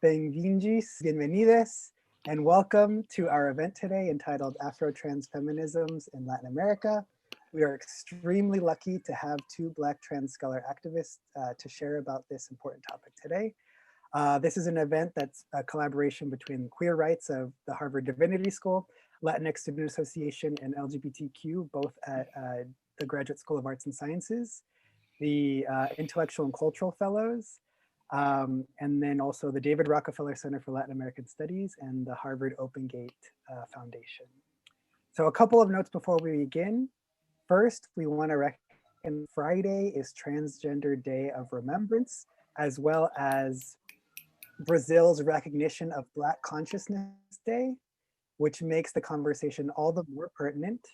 Bem-vindos, bienvenidas, and welcome to our event today entitled Afro-Transfeminisms in Latin America. We are extremely lucky to have two Black trans scholar activists to share about this important topic today. This is an event that's a collaboration between Queer Rights of the Harvard Divinity School, Latinx Student Association, and LGBTQ, both at the Graduate School of Arts and Sciences, the Intellectual and Cultural Fellows, and then also the David Rockefeller Center for Latin American Studies and the Harvard Open Gate Foundation. So a couple of notes before we begin. First, we want to recognize Friday is Transgender Day of Remembrance, as well as Brazil's recognition of Black Consciousness Day, which makes the conversation all the more pertinent.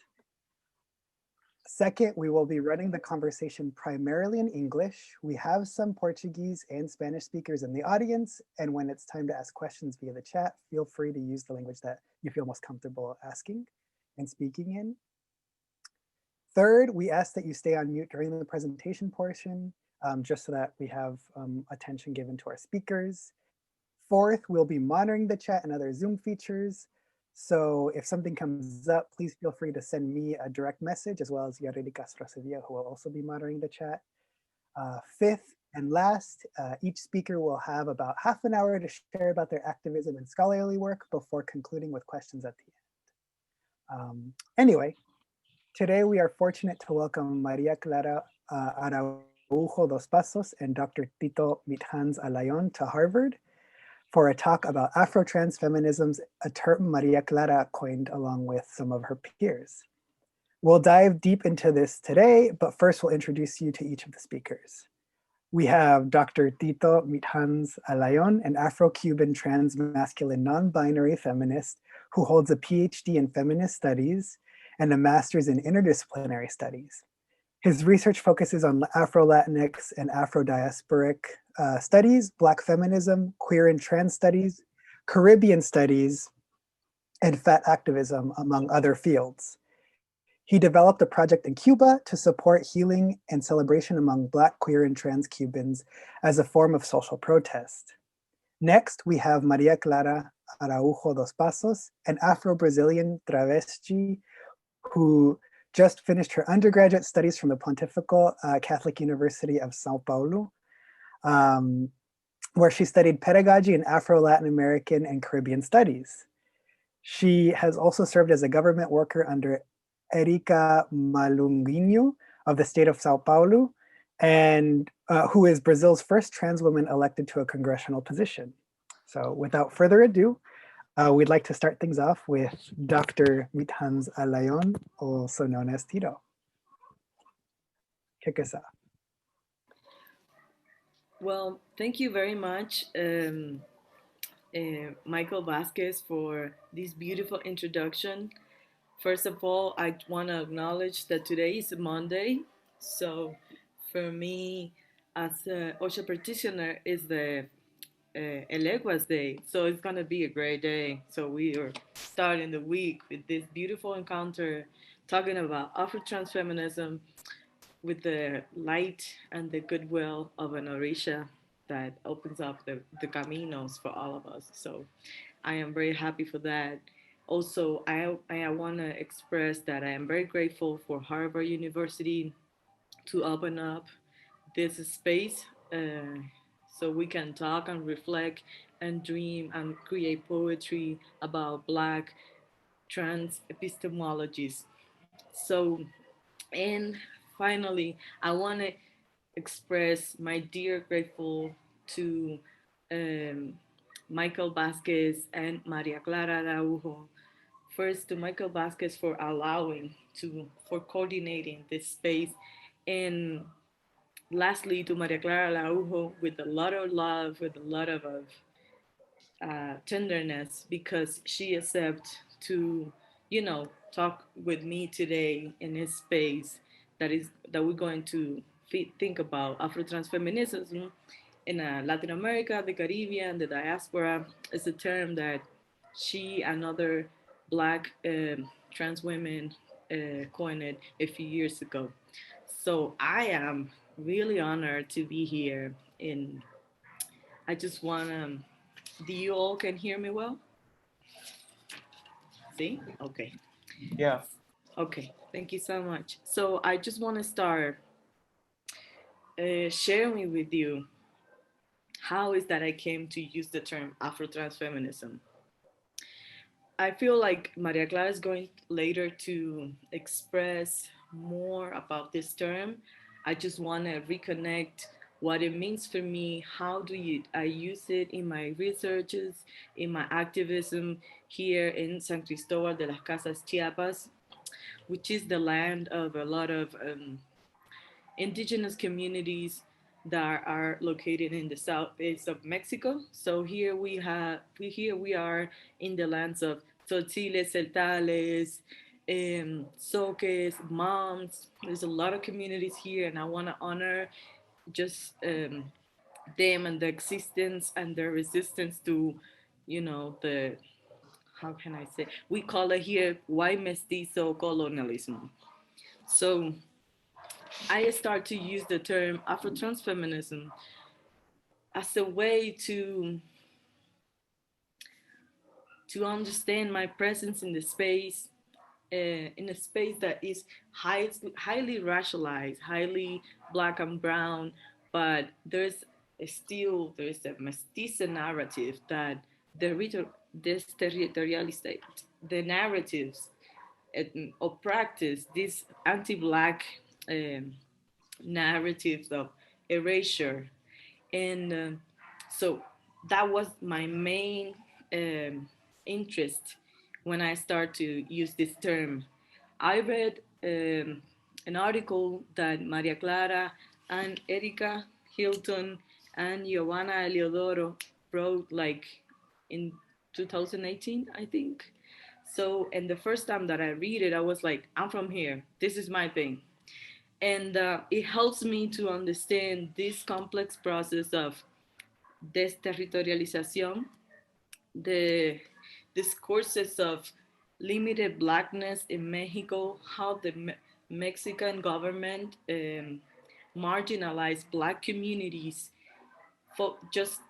Second, we will be running the conversation primarily in English. We have some Portuguese and Spanish speakers in the audience, and when it's time to ask questions via the chat, feel free to use the language that you feel most comfortable asking and speaking in. Third, we ask that you stay on mute during the presentation portion, just so that we have attention given to our speakers. Fourth, we'll be monitoring the chat and other Zoom features. So if something comes up, please feel free to send me a direct message, as well as Yareli Castro Sevilla, who will also be monitoring the chat. Fifth and last, each speaker will have about half an hour to share about their activism and scholarly work before concluding with questions at the end. Anyway, today we are fortunate to welcome Maria Clara Araújo dos Passos and Dr. Tito Mitjáns Alayón to Harvard for a talk about Afro-Transfeminisms, a term Maria Clara coined along with some of her peers. We'll dive deep into this today, but first we'll introduce you to each of the speakers. We have Dr. Tito Mitjáns Alayón, an Afro-Cuban trans-masculine non-binary feminist who holds a PhD in feminist studies and a master's in interdisciplinary studies. His research focuses on Afro-Latinx and Afro-diasporic studies, Black feminism, queer and trans studies, Caribbean studies, and fat activism, among other fields. He developed a project in Cuba to support healing and celebration among Black, queer, and trans Cubans as a form of social protest. Next, we have Maria Clara Araújo dos Passos, an Afro-Brazilian travesti who just finished her undergraduate studies from the Pontifical Catholic University of Sao Paulo, where she studied pedagogy in Afro-Latin American and Caribbean studies. She has also served as a government worker under Erika Malunguinho of the state of Sao Paulo, and who is Brazil's first trans woman elected to a congressional position. So without further ado, we'd like to start things off with Dr. Mitjáns Alayón, also known as Tito. Kick us off. Well, thank you very much, Michael Vasquez, for this beautiful introduction. First of all, I want to acknowledge that today is Monday. So for me, as a OSHA practitioner, is the Eleguas Day. So it's going to be a great day. So we are starting the week with this beautiful encounter talking about Afro-Transfeminism with the light and the goodwill of an Orisha that opens up the caminos for all of us. So I am very happy for that. Also, I want to express that I am very grateful for Harvard University to open up this space so we can talk and reflect and dream and create poetry about Black trans epistemologies. So, and finally, I want to express my dear grateful to um, Michael Vasquez and Maria Clara Araujo. First, to Michael Vasquez for coordinating this space, and lastly to Maria Clara Araujo with a lot of love, with a lot of tenderness, because she accepted to, talk with me today in this space that we're going to think about Afro-Transfeminism in Latin America, the Caribbean, the diaspora. Is a term that she and other Black trans women coined a few years ago. So I am really honored to be here, and I just want to Do you all can hear me well? See? Okay. Yeah. Okay. Thank you so much. So I just want to start sharing with you how is that I came to use the term Afro-Transfeminism. I feel like Maria Clara is going later to express more about this term. I just want to reconnect what it means for me. How do I use it in my researches, in my activism here in San Cristobal de las Casas, Chiapas, which is the land of a lot of indigenous communities that are located in the southeast of Mexico. So here we are in the lands of Tzotziles, Celtales, Soques, Moms. There's a lot of communities here, and I want to honor just them and the existence and their resistance to, the how can I say? We call it here white mestizo colonialism. So I start to use the term Afrotransfeminism as a way to understand my presence in the space, in a space that is highly racialized, highly black and brown, but there's a mestiza narrative that this territorialist, the narratives or practice these anti-black um, narratives of erasure. And so that was my main um, interest when I started to use this term. I read an article that Maria Clara and Erika Hilton and Giovanna Eliodoro wrote like in 2018, I think. So, and the first time that I read it, I was like, I'm from here. This is my thing. And it helps me to understand this complex process of desterritorialización, the discourses of limited blackness in Mexico, how the Mexican government marginalized black communities, for just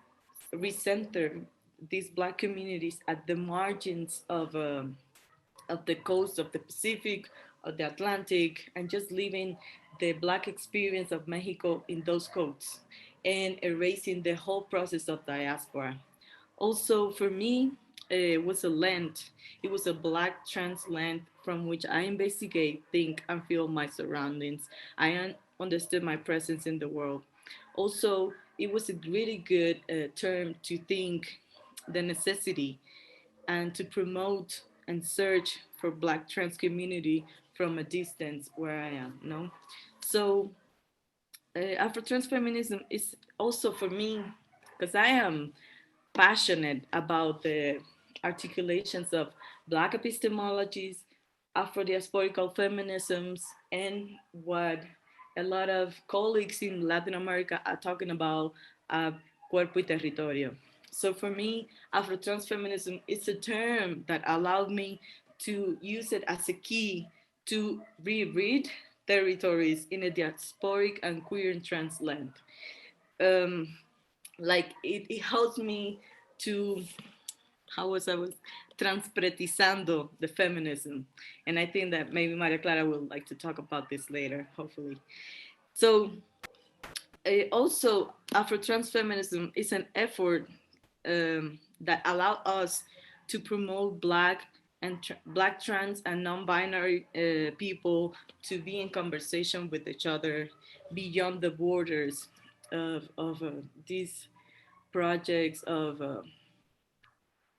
recenter these black communities at the margins of the coast of the Pacific, of the Atlantic, and just living the black experience of Mexico in those coasts and erasing the whole process of diaspora. Also, for me, it was a land. It was a black trans land from which I investigate, think, and feel my surroundings. I understood my presence in the world. Also, it was a really good term to think the necessity and to promote and search for black trans community from a distance where I am, no? So Afro-transfeminism is also for me, because I am passionate about the articulations of black epistemologies, Afro-diasporical feminisms, and what a lot of colleagues in Latin America are talking about, cuerpo y territorio. So for me, Afro-transfeminism is a term that allowed me to use it as a key to reread territories in a diasporic and queer and trans land. Um, like it helps me to I was transpretizando the feminism, and I think that maybe Maria Clara will like to talk about this later, hopefully. So also Afro-trans feminism is an effort that allow us to promote black and black trans and non-binary people to be in conversation with each other beyond the borders of these projects of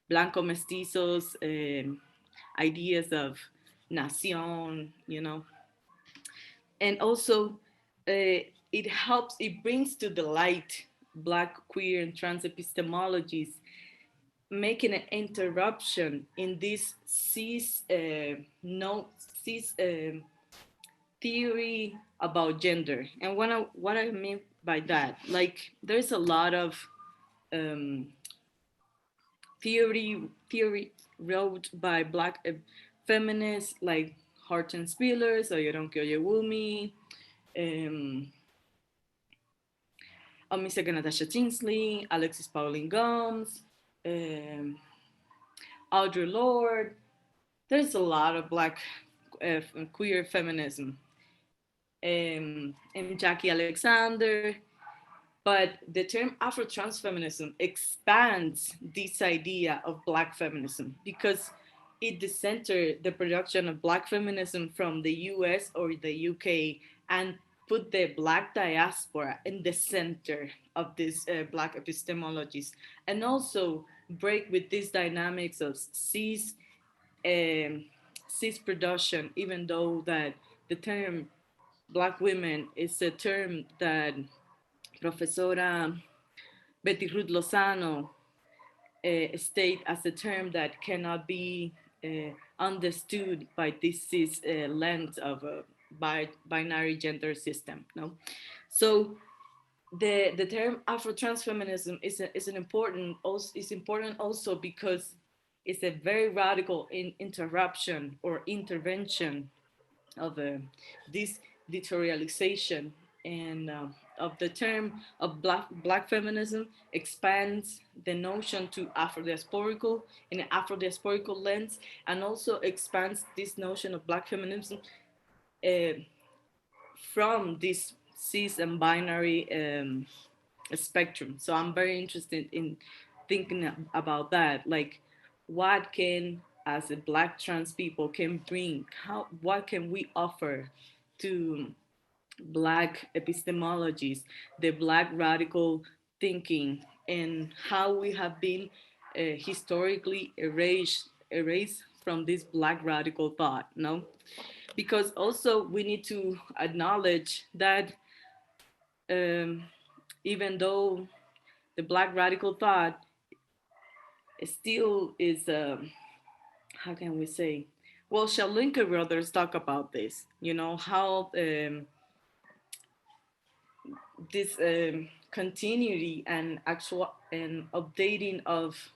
blanco mestizos, ideas of nación, and also it brings to the light black, queer, and trans epistemologies, making an interruption in this cis theory about gender. And what I mean by that, like there's a lot of um, theory wrote by black feminists like Hortense Spillers, Alayón Wumi, Natasha Tinsley, Alexis Pauline Gomes, um, Audre Lorde. There's a lot of Black queer feminism, and Jackie Alexander. But the term Afro-Transfeminism expands this idea of Black feminism because it decentered the production of Black feminism from the US or the UK and put the Black diaspora in the center of these Black epistemologies, and also break with these dynamics of um, cis production, even though that the term Black women is a term that Professora Betty Ruth Lozano state as a term that cannot be understood by this lens of a binary gender system. No, so the term Afro-transfeminism is an important also is important also because it's a very radical interruption or intervention of this deterritorialization and of the term of black feminism expands the notion to Afro-diasporical in an Afro-diasporical lens, and also expands this notion of black feminism uh, from this cis and binary spectrum. So I'm very interested in thinking about that, like what can as a black trans people can bring, how what can we offer to black epistemologies, the black radical thinking, and how we have been historically erased from this black radical thought. No, because also we need to acknowledge that um, even though the black radical thought still is, how can we say, well, Shalinka brothers talk about this, you know, how this continuity and actual and updating of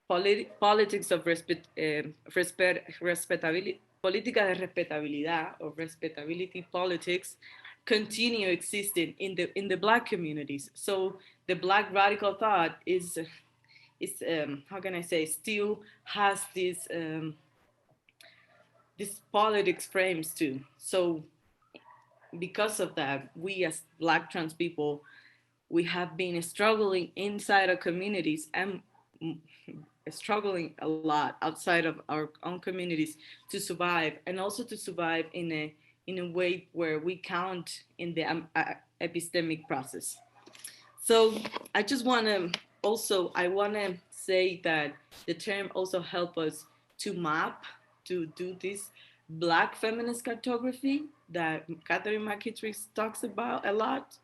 politics of respectability, política de respetabilidad or respectability politics continue existing in the black communities. So the black radical thought is how can I say, still has this politics frames too. So because of that, we as black trans people, we have been struggling inside our communities and struggling a lot outside of our own communities to survive, and also to survive in a way where we count in the epistemic process. So I just want to also, I want to say that the term also help us to map, to do this black feminist cartography that Catherine McKittrick talks about a lot.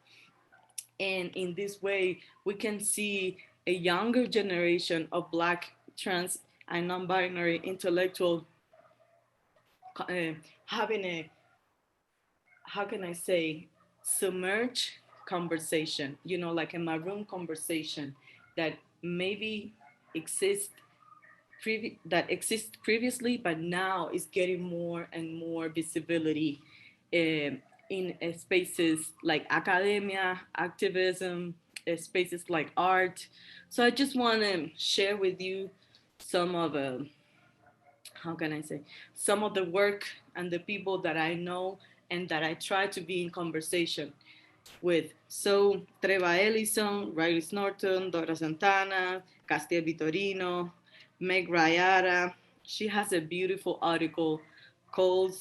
And in this way, we can see a younger generation of black, trans, and non-binary intellectual uh, having a, how can I say, submerged conversation, you know, like a maroon conversation that maybe exists that exists previously, but now is getting more and more visibility in spaces like academia, activism, spaces like art. So I just want to share with you some of how can I say, some of the work and the people that I know and that I try to be in conversation with. So Treva Ellison, Riley Norton, Dora Santana, Castia Vitorino, Meg Rayara. She has a beautiful article called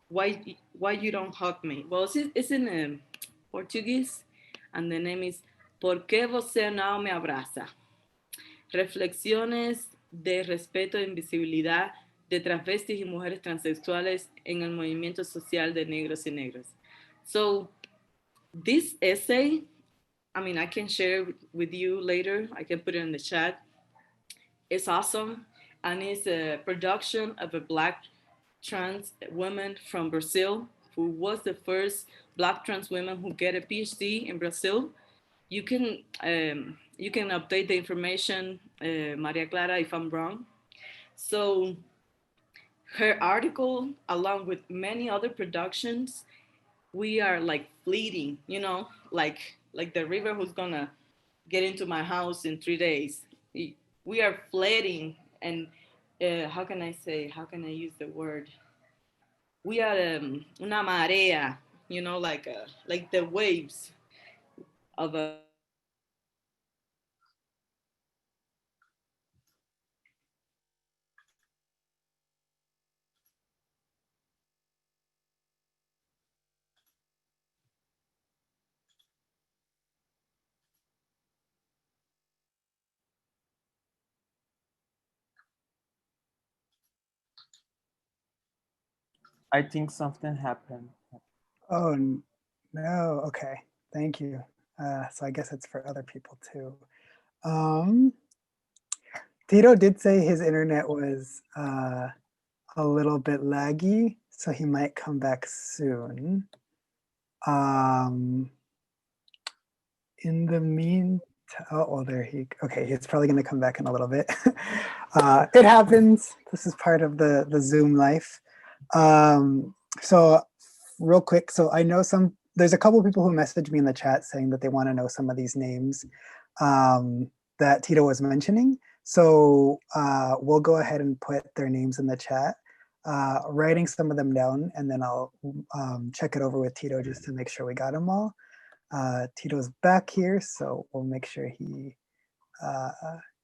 Why You Don't Hug Me. Well, it's in Portuguese, and the name is Por qué você não me abraça? Reflexiones de respeto e invisibilidad de travestis y mujeres transexuales en el movimiento social de negros y negras. So this essay, I mean, I can share with you later. I can put it in the chat. It's awesome. And it's a production of a black trans woman from Brazil who was the first black trans woman who get a PhD in Brazil. You can update the information, Maria Clara, if I'm wrong. So her article, along with many other productions, we are like fleeting, you know, like the river who's gonna get into my house in 3 days. We are flooding, and how can I say? How can I use the word? We are una marea, you know, like the waves of a I think something happened. Oh, no. Okay. Thank you. So I guess it's for other people too. Um, Tito did say his internet was a little bit laggy, so he might come back soon. In the meantime, oh, well, okay, he's probably going to come back in a little bit. It happens. This is part of the Zoom life. So real quick, so I know there's a couple people who messaged me in the chat saying that they want to know some of these names that Tito was mentioning. So we'll go ahead and put their names in the chat, writing some of them down, and then I'll check it over with Tito just to make sure we got them all. Tito's back here, so we'll make sure he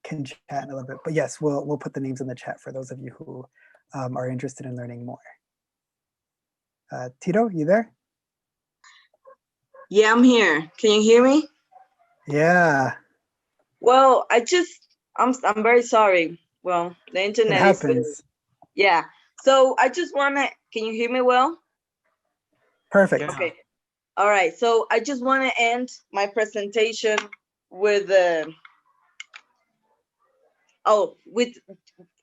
can chat in a little bit. But yes, we'll put the names in the chat for those of you who are interested in learning more. Tito, you there? Yeah, I'm here. Can you hear me? Yeah. Well, I'm very sorry. Well, the internet It happens. Yeah. So I just wanna, can you hear me well? Perfect. Yeah. Okay. All right. So I just want to end my presentation with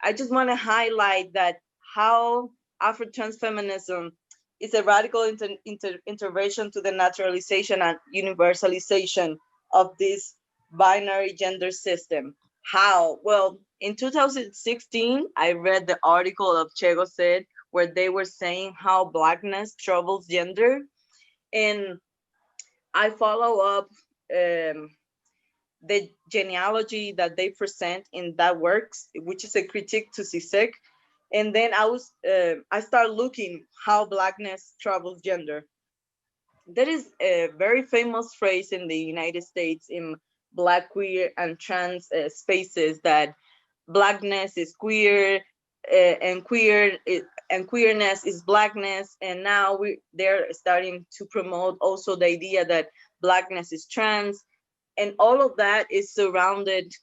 I just want to highlight that how Afro-Transfeminism is a radical intervention to the naturalization and universalization of this binary gender system. How? Well, in 2016, I read the article of Chego said where they were saying how Blackness troubles gender. And I follow up the genealogy that they present in that works, which is a critique to CISEC. And then I started looking how Blackness troubles gender. There is a very famous phrase in the United States in Black, queer, and trans spaces that Blackness is queer, and queerness is Blackness. And now they're starting to promote also the idea that Blackness is trans, and all of that is structured,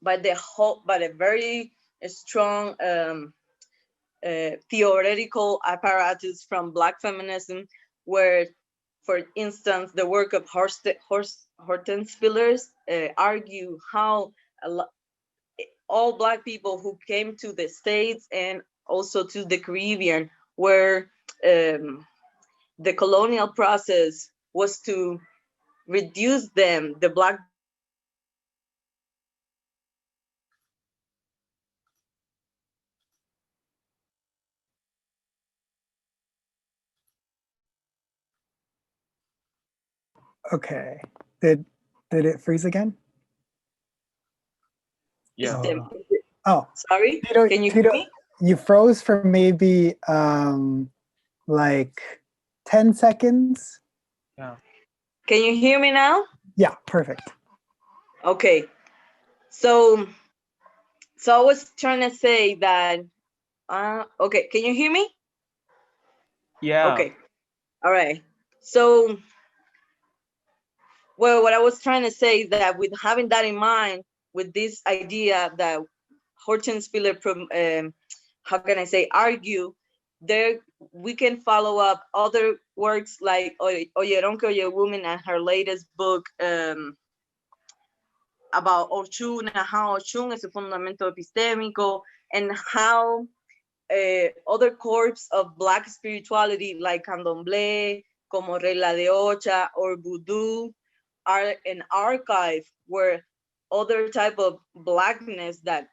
by the very strong theoretical apparatus from Black feminism, where, for instance, the work of Hortense argue how all Black people who came to the States and also to the Caribbean, where the colonial process was to reduce them, the Black Okay. Did it freeze again? Yeah. system. Oh. Sorry, Tito, can you hear me? you froze for maybe like 10 seconds. Yeah. Can you hear me now? Yeah, perfect. Okay. So I was trying to say that, okay, can you hear me? Yeah. Okay. All right. So, well, what I was trying to say is that with having that in mind, with this idea that Hortense Spiller, how can I say, argue, there we can follow up other works like Oyeron que Oye Woman and her latest book about Ochun and how Ochun is a fundamento epistémico, and how other corps of Black spirituality like Candomblé, como Regla de Ocha or Voodoo are an archive where other type of Blackness that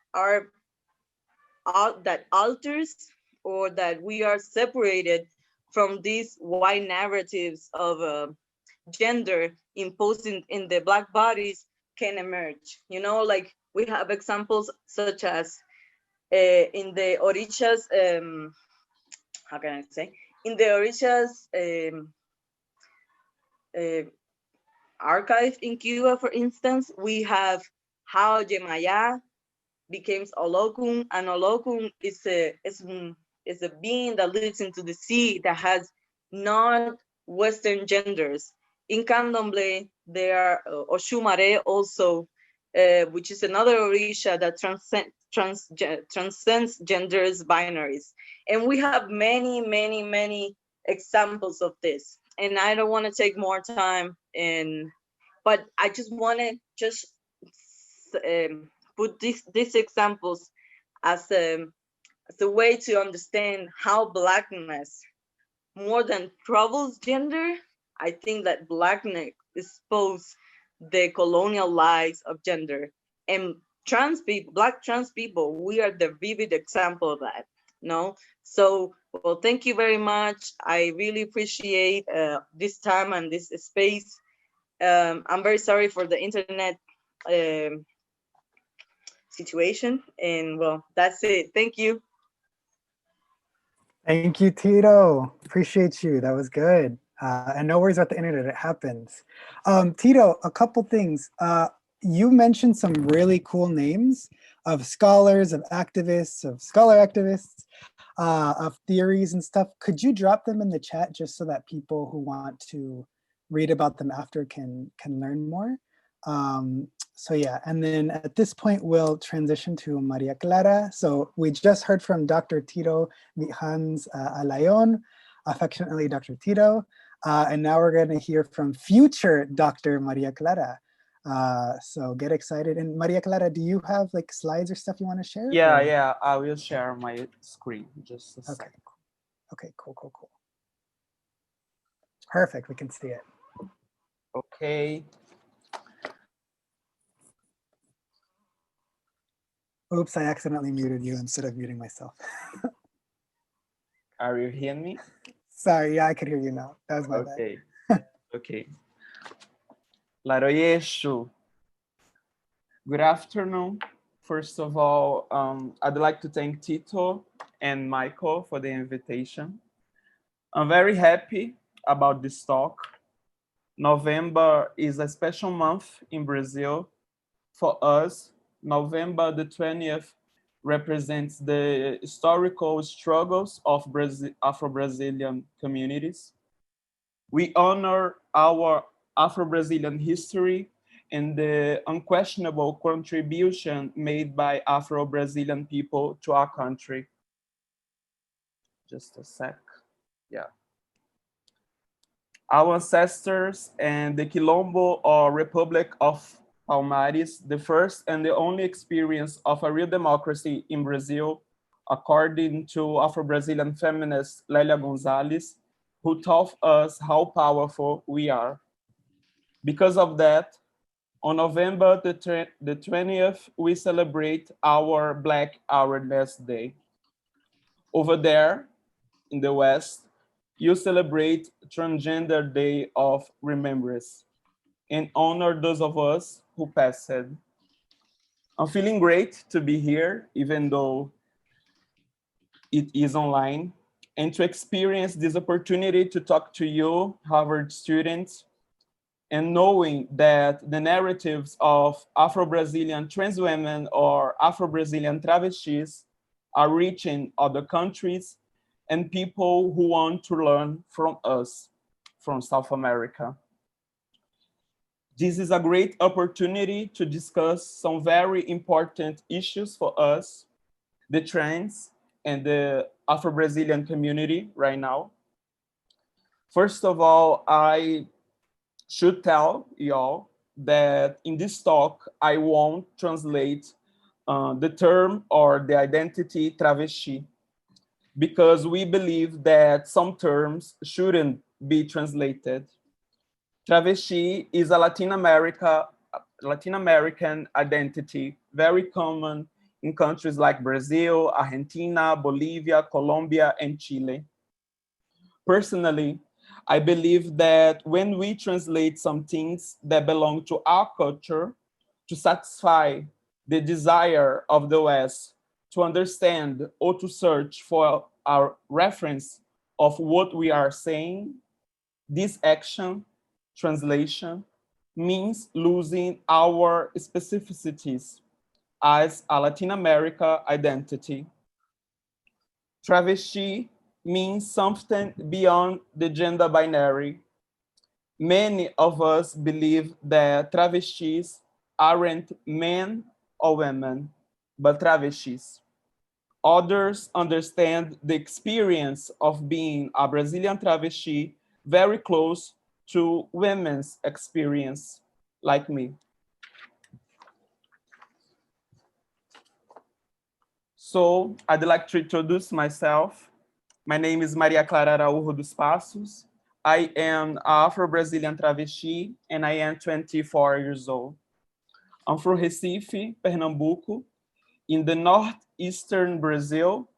alters or that we are separated from these white narratives of gender imposed in the Black bodies can emerge. You know, like we have examples such as in the Orishas, how can I say? In the Orishas archive in Cuba, for instance, we have how Yemaya becomes Olokun, and Olokun is a being that lives into the sea that has not Western genders. In Candomblé, there are Oshumare also, which is another Orisha that transcends genders binaries. And we have many, many, many examples of this. And I don't want to take more time, but I just want to just put these examples as a way to understand how Blackness more than troubles gender. I think that Blackness exposes the colonial lies of gender, and trans people, Black trans people, we are the vivid example of that. No, so well, thank you very much. I really appreciate this time and this space. I'm very sorry for the internet situation, and well, that's it. Thank you. Thank you, Tito. Appreciate you. That was good. And no worries about the internet, it happens. Tito, a couple things. You mentioned some really cool names of scholars, of activists, of scholar activists, of theories and stuff. Could you drop them in the chat just so that people who want to read about them after can learn more? So yeah, and then at this point, we'll transition to Maria Clara. So we just heard from Dr. Tito Mitjáns Alayón, affectionately Dr. Tito. And now we're gonna hear from future Dr. Maria Clara. So get excited. And Maria Clara, do you have like slides or stuff you wanna share? Yeah, or? yeah, I will share my screen, just a Okay. second. Okay, cool. Perfect, we can see it. Okay. Oops, I accidentally muted you instead of muting myself. Are you hearing me? Sorry, yeah, I could hear you now. That was my bad. Okay. Okay. Laroyesho. Good afternoon. First of all, I'd like to thank Tito and Michael for the invitation. I'm very happy about this talk. November is a special month in Brazil. For us, November the 20th represents the historical struggles of Afro-Brazilian communities. We honor our Afro-Brazilian history and the unquestionable contribution made by Afro-Brazilian people to our country. Just a sec, yeah. Our ancestors and the Quilombo or Republic of Palmares, the first and the only experience of a real democracy in Brazil, according to Afro-Brazilian feminist Lelia Gonzalez, who taught us how powerful we are. Because of that, on November the 20th, we celebrate our Black Awareness Day. Over there in the West, you celebrate Transgender Day of Remembrance and honor those of us who passed. I'm feeling great to be here, even though it is online, and to experience this opportunity to talk to you, Harvard students, and knowing that the narratives of Afro-Brazilian trans women or Afro-Brazilian travestis are reaching other countries and people who want to learn from us, from South America. This is a great opportunity to discuss some very important issues for us, the trans and the Afro-Brazilian community right now. First of all, I should tell y'all that in this talk, I won't translate the term or the identity travesti, because we believe that some terms shouldn't be translated. Travesti is a Latin American identity, very common in countries like Brazil, Argentina, Bolivia, Colombia, and Chile. Personally, I believe that when we translate some things that belong to our culture to satisfy the desire of the West to understand or to search for our reference of what we are saying, this action, translation, means losing our specificities as a Latin America identity. Travesti means something beyond the gender binary. Many of us believe that travestis aren't men or women, but travestis. Others understand the experience of being a Brazilian travesti very close to women's experience, like me. So I'd like to introduce myself. My name is Clara Araújo dos Passos. I am an Afro-Brazilian travesti and I am 24 years old. I'm from Recife, Pernambuco, in the northeastern Brazil,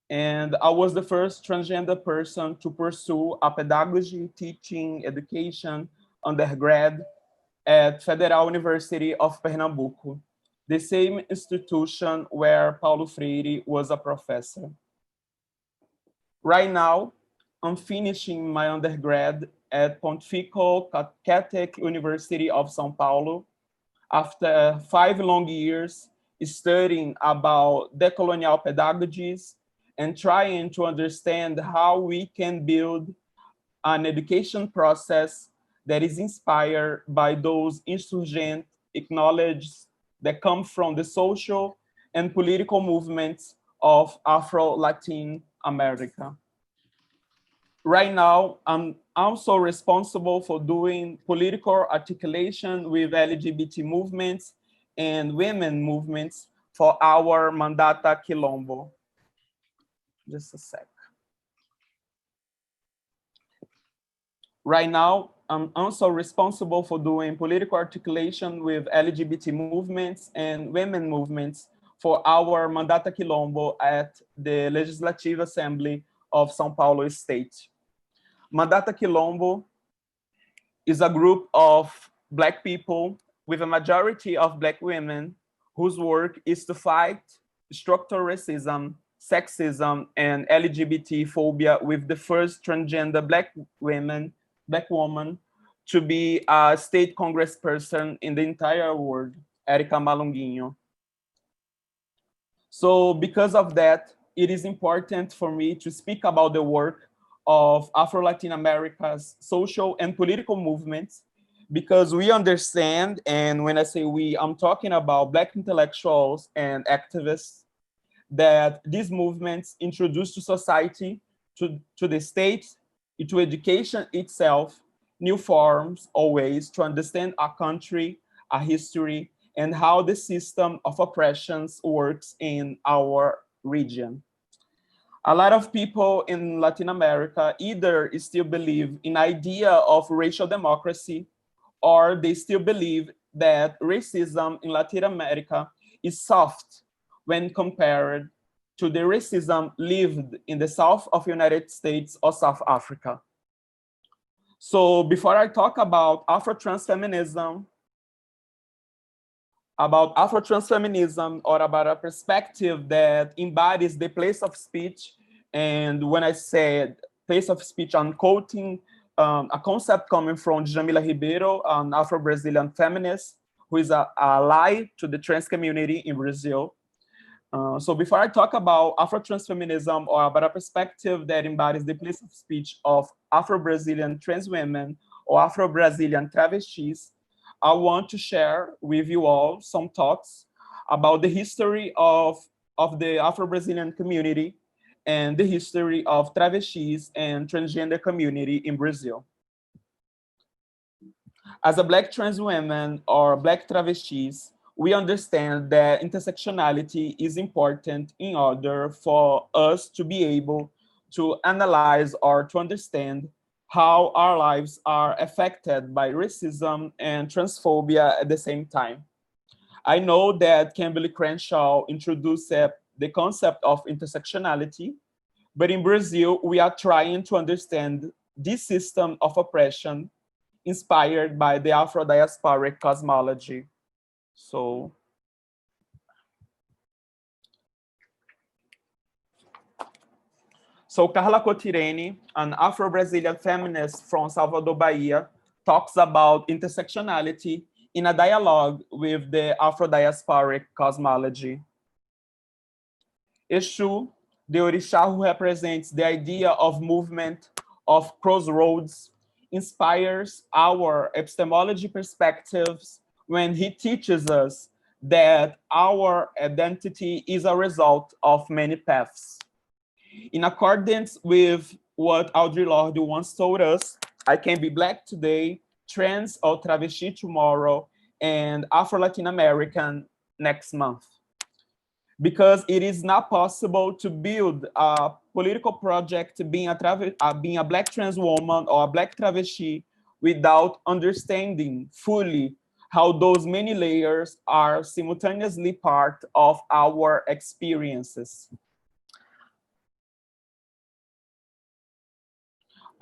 and I was the first transgender person to pursue a pedagogy, teaching, education undergrad at Federal University of Pernambuco, the same institution where Paulo Freire was a professor. Right now, I'm finishing my undergrad at Pontifical Catholic University of São Paulo after 5 long years studying about decolonial pedagogies and trying to understand how we can build an education process that is inspired by those insurgent acknowledged that come from the social and political movements of Afro-Latin America. Right now, I'm also responsible for doing political articulation with LGBT movements and women movements for our Mandata Quilombo. Just a sec. Right now, I'm also responsible for doing political articulation with LGBT movements and women movements for our Mandata Quilombo at the Legislative Assembly of São Paulo State. Mandata Quilombo is a group of Black people with a majority of Black women whose work is to fight structural racism, sexism, and LGBT phobia with the first transgender Black woman to be a state congressperson in the entire world, Erica Malunguinho. So because of that, it is important for me to speak about the work of Afro-Latin America's social and political movements, because we understand, and when I say we, I'm talking about Black intellectuals and activists, that these movements introduce to society, to the state, to education itself, new forms or ways to understand our country, our history, and how the system of oppressions works in our region. A lot of people in Latin America either still believe in idea of racial democracy, or they still believe that racism in Latin America is soft when compared to the racism lived in the South of the United States or South Africa. So before I talk about Afrotransfeminism, or about a perspective that embodies the place of speech, and when I said place of speech, I'm quoting a concept coming from Jamila Ribeiro, an Afro-Brazilian feminist, who is an ally to the trans community in Brazil. So before I talk about Afrotransfeminism, or about a perspective that embodies the place of speech of Afro-Brazilian trans women or Afro-Brazilian travestis, I want to share with you all some thoughts about the history of the Afro-Brazilian community and the history of travestis and transgender community in Brazil. As a Black trans women or Black travestis, we understand that intersectionality is important in order for us to be able to analyze or to understand how our lives are affected by racism and transphobia at the same time. I know that Kimberly Crenshaw introduced the concept of intersectionality, But in Brazil, we are trying to understand this system of oppression inspired by the Afro-diasporic cosmology. So Carla Cotirene, an Afro-Brazilian feminist from Salvador, Bahia, talks about intersectionality in a dialogue with the Afro-diasporic cosmology. Exu, the Orixá who represents the idea of movement, of crossroads, inspires our epistemology perspectives when he teaches us that our identity is a result of many paths. In accordance with what Audre Lorde once told us, I can be Black today, trans or travesti tomorrow, and Afro-Latin American next month. Because it is not possible to build a political project being a Black trans woman or a Black travesti without understanding fully how those many layers are simultaneously part of our experiences.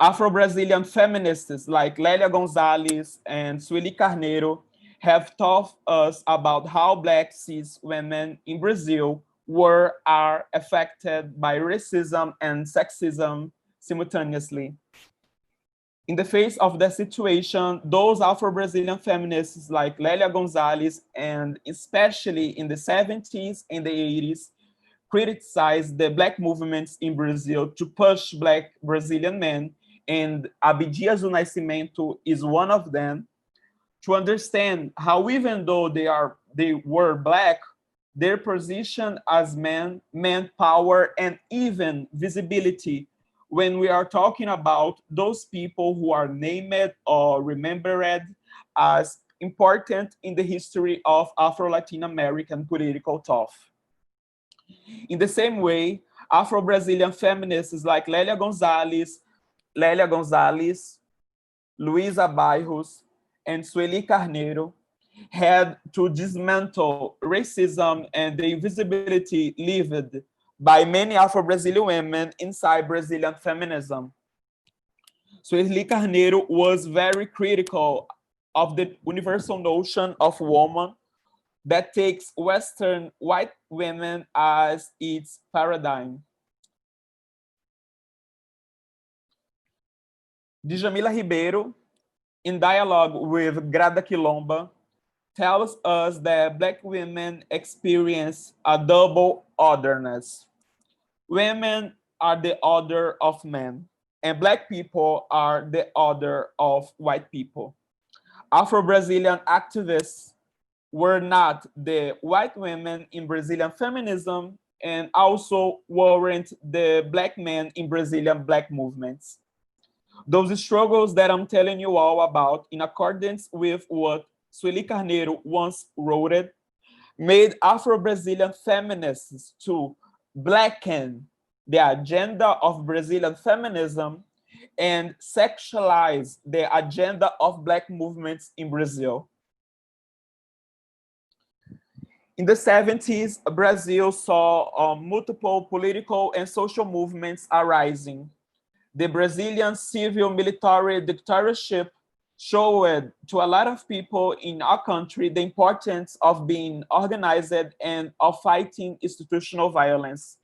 Afro-Brazilian feminists like Lelia Gonzalez and Sueli Carneiro have taught us about how Black cis women in Brazil are affected by racism and sexism simultaneously. In the face of that situation, those Afro-Brazilian feminists like Lelia Gonzalez, and especially in the 70s and the 80s, criticized the Black movements in Brazil to push Black Brazilian men, and Abdias do Nascimento is one of them, to understand how even though they were Black, their position as men meant power and even visibility when we are talking about those people who are named or remembered as important in the history of Afro-Latin American political thought. In the same way, Afro-Brazilian feminists like Lelia Gonzalez, Luisa Bairros, and Sueli Carneiro had to dismantle racism and the invisibility lived by many Afro-Brazilian women inside Brazilian feminism. Sueli Carneiro was very critical of the universal notion of woman that takes Western white women as its paradigm. Djamila Ribeiro, in dialogue with Grada Quilomba, tells us that Black women experience a double otherness. Women are the other of men, and Black people are the other of white people. Afro-Brazilian activists were not the white women in Brazilian feminism, and also weren't the Black men in Brazilian Black movements. Those struggles that I'm telling you all about, in accordance with what Sueli Carneiro once wrote, made Afro-Brazilian feminists to blacken the agenda of Brazilian feminism and sexualize the agenda of Black movements in Brazil. In the 70s, Brazil saw multiple political and social movements arising. The Brazilian civil military dictatorship showed to a lot of people in our country the importance of being organized and of fighting institutional violence.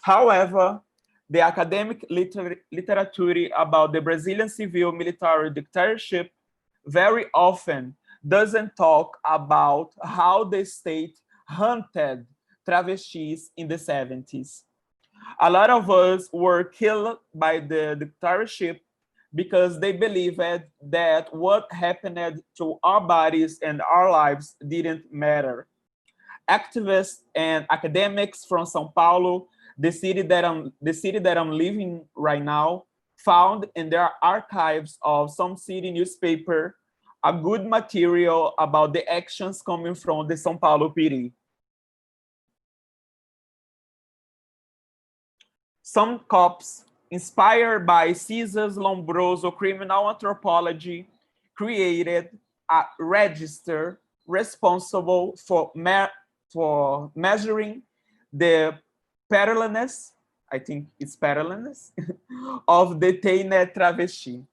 However, the academic literature about the Brazilian civil military dictatorship very often doesn't talk about how the state hunted travestis in the 70s. A lot of us were killed by the dictatorship because they believed that what happened to our bodies and our lives didn't matter. Activists and academics from São Paulo, the city that I'm living right now, found in their archives of some city newspaper a good material about the actions coming from the São Paulo PD. Some cops, inspired by Caesar's Lombroso criminal anthropology, created a register responsible for measuring the perillousness I think it's parallelness, of detained travesti.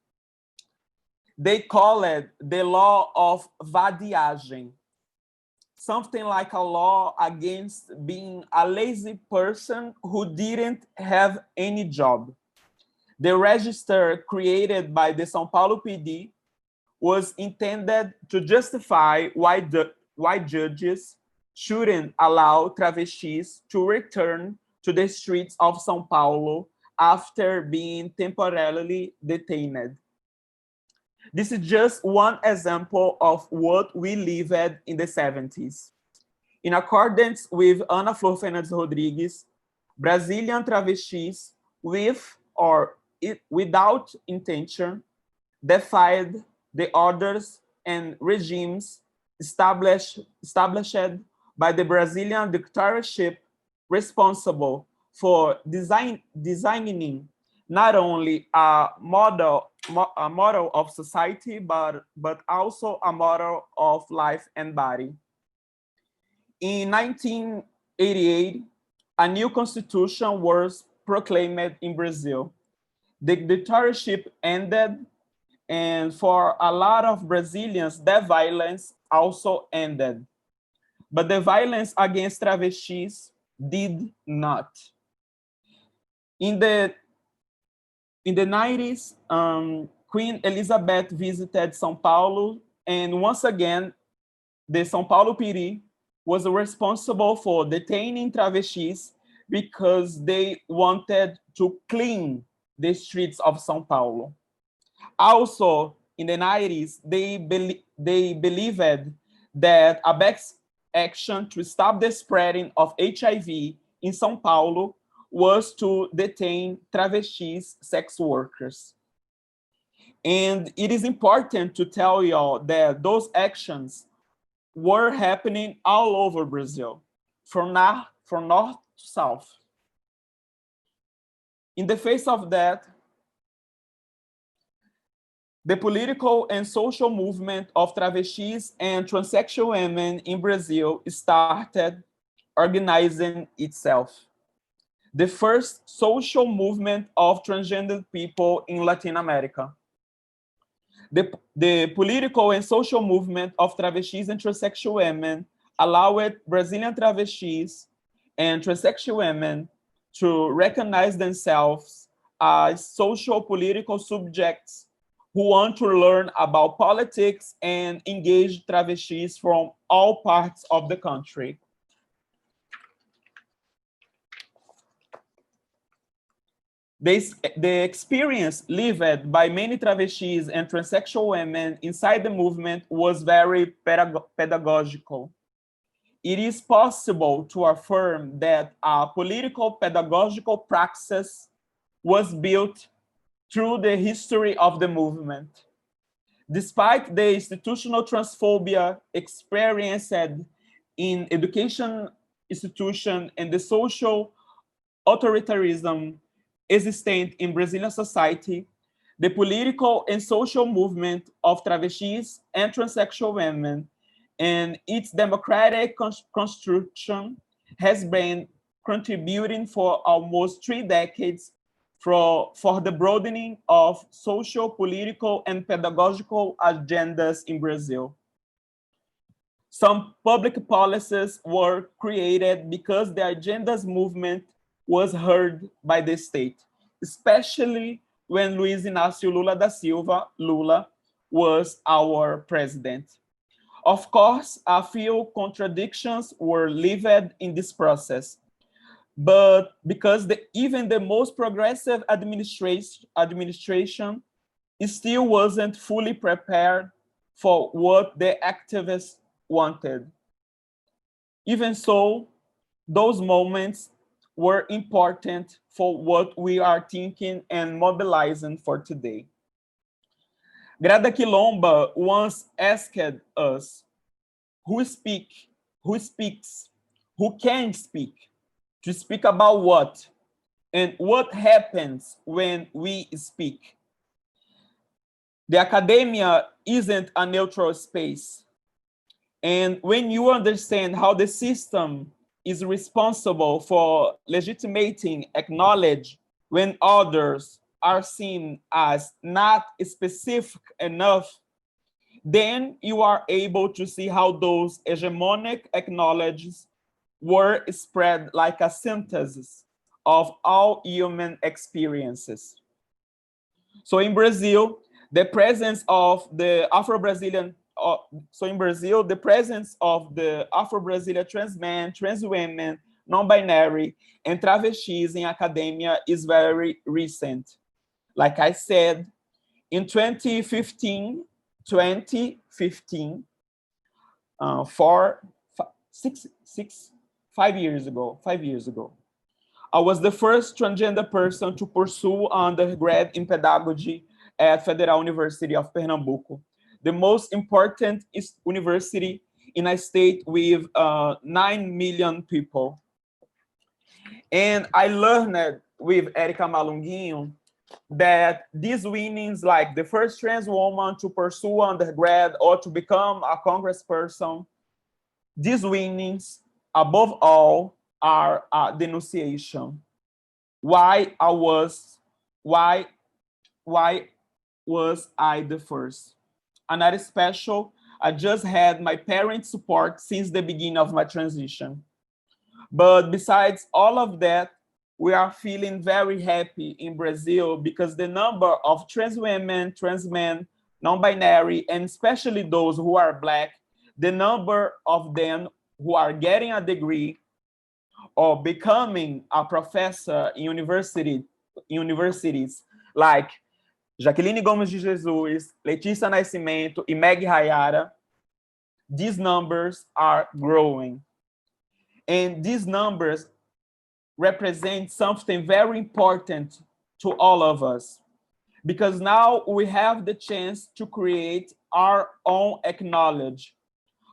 They call it the law of vadiagem, something like a law against being a lazy person who didn't have any job. The register created by the São Paulo PD was intended to justify why judges shouldn't allow travestis to return to the streets of São Paulo after being temporarily detained. This is just one example of what we lived in the 70s. In accordance with Ana Flor Fernandes Rodrigues, Brazilian travestis with or without intention defied the orders and regimes established by the Brazilian dictatorship responsible for designing not only a model of society, but also a model of life and body. In 1988, a new constitution was proclaimed in Brazil. The dictatorship ended, and for a lot of Brazilians, that violence also ended. But the violence against travestis did not. In the 90s, Queen Elizabeth visited São Paulo, and once again, the São Paulo PD was responsible for detaining travestis because they wanted to clean the streets of São Paulo. Also, in the 90s, they believed that a best action to stop the spreading of HIV in São Paulo was to detain travestis sex workers. And it is important to tell y'all that those actions were happening all over Brazil, from north to south. In the face of that, the political and social movement of travestis and transsexual women in Brazil started organizing itself. The first social movement of transgender people in Latin America. The political and social movement of travestis and transsexual women allowed Brazilian travestis and transsexual women to recognize themselves as social political subjects who want to learn about politics and engage travestis from all parts of the country. The experience lived by many travestis and transsexual women inside the movement was very pedagogical. It is possible to affirm that a political pedagogical praxis was built through the history of the movement. Despite the institutional transphobia experienced in education institutions and the social authoritarianism existent in Brazilian society, the political and social movement of travestis and transsexual women and its democratic construction has been contributing for almost 3 decades for the broadening of social, political, and pedagogical agendas in Brazil. Some public policies were created because the agendas movement was heard by the state, especially when Luiz Inácio Lula da Silva, Lula, was our president. Of course, a few contradictions were lived in this process, but because even the most progressive administration still wasn't fully prepared for what the activists wanted. Even so, those moments were important for what we are thinking and mobilizing for today. Grada Quilomba once asked us, who speaks, who can speak, to speak about what, and what happens when we speak. The academia isn't a neutral space. And when you understand how the system is responsible for legitimating acknowledge when others are seen as not specific enough, then you are able to see how those hegemonic acknowledges were spread like a synthesis of all human experiences. So in Brazil, the presence of the Afro-Brazilian, the presence of the Afro-Brazilian trans men, trans women, non-binary, and travestis in academia is very recent. Like I said, in 2015, 5 years ago, I was the first transgender person to pursue undergrad in pedagogy at Federal University of Pernambuco, the most important university in a state with 9 million people. And I learned with Erica Malunguinho that these winnings, like the first trans woman to pursue undergrad or to become a congressperson, these winnings, above all, are a denunciation. Why was I the first? And that is special. I just had my parents' support since the beginning of my transition. But besides all of that, we are feeling very happy in Brazil because the number of trans women, trans men, non-binary, and especially those who are Black, the number of them who are getting a degree or becoming a professor in universities like Jaqueline Gomes de Jesus, Letícia Nascimento, and Meg Hayara, these numbers are growing. And these numbers represent something very important to all of us, because now we have the chance to create our own acknowledge.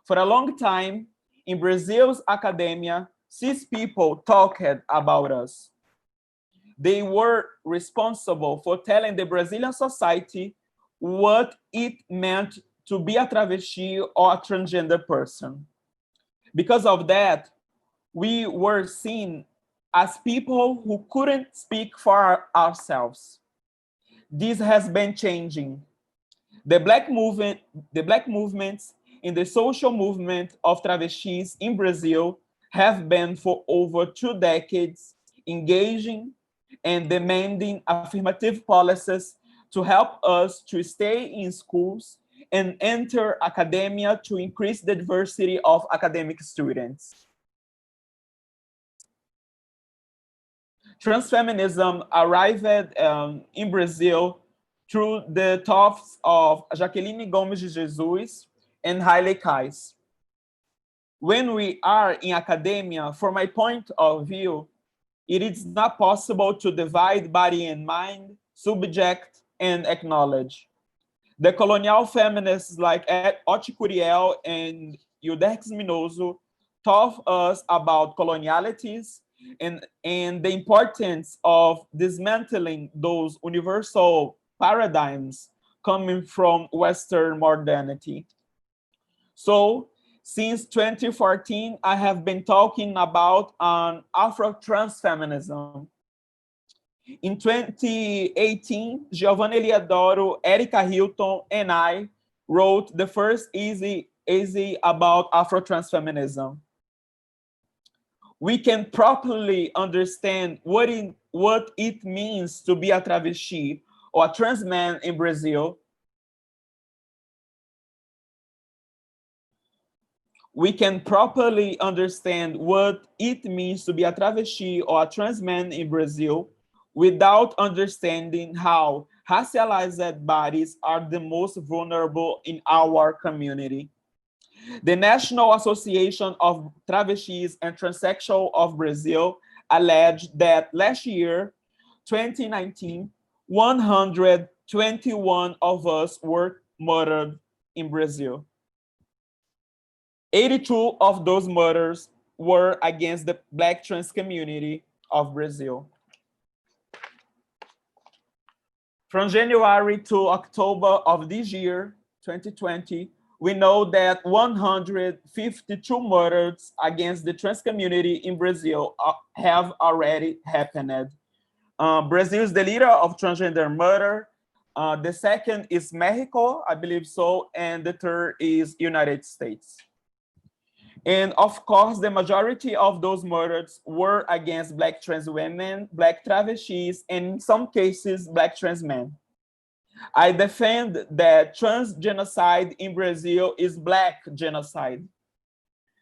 For a long time, in Brazil's academia, cis people talked about us. They were responsible for telling the Brazilian society what it meant to be a travesti or a transgender person. Because of that, we were seen as people who couldn't speak for ourselves. This has been changing. The Black movements in the social movement of travestis in Brazil have been for over 2 decades engaging and demanding affirmative policies to help us to stay in schools and enter academia to increase the diversity of academic students. Transfeminism arrived in Brazil through the thoughts of Jaqueline Gomes de Jesus and Haile Kais. When we are in academia, from my point of view, it is not possible to divide body and mind, subject and acknowledge. The colonial feminists like Oti Curiel and Ildex Minoso taught us about colonialities and the importance of dismantling those universal paradigms coming from Western modernity. So, since 2014, I have been talking about Afro-Transfeminism. In 2018, Giovanna Eliadoro, Erica Hilton, and I wrote the first essay about Afro-Transfeminism. We can properly understand what it means to be a travesti or a trans man in Brazil. We can properly understand what it means to be a travesti or a trans man in Brazil without understanding how racialized bodies are the most vulnerable in our community. The National Association of Travestis and Transsexual of Brazil alleged that last year, 2019, 121 of us were murdered in Brazil. 82 of those murders were against the Black trans community of Brazil. From January to October of this year, 2020, we know that 152 murders against the trans community in Brazil have already happened. Brazil is the leader of transgender murder. The second is Mexico, I believe so, and the third is United States. And of course, the majority of those murders were against Black trans women, Black travestis, and in some cases, Black trans men. I defend that trans genocide in Brazil is Black genocide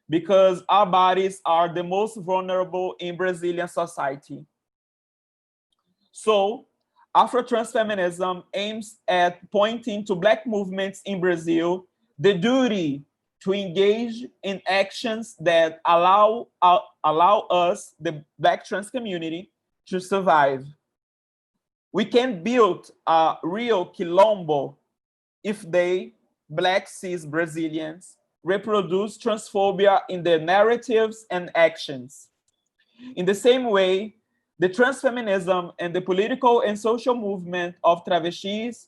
because our bodies are the most vulnerable in Brazilian society. So, Afro-Transfeminism aims at pointing to Black movements in Brazil the duty to engage in actions that allow us, the Black trans community, to survive. We can build a real quilombo if they, Black cis Brazilians, reproduce transphobia in their narratives and actions. In the same way, the transfeminism and the political and social movement of travestis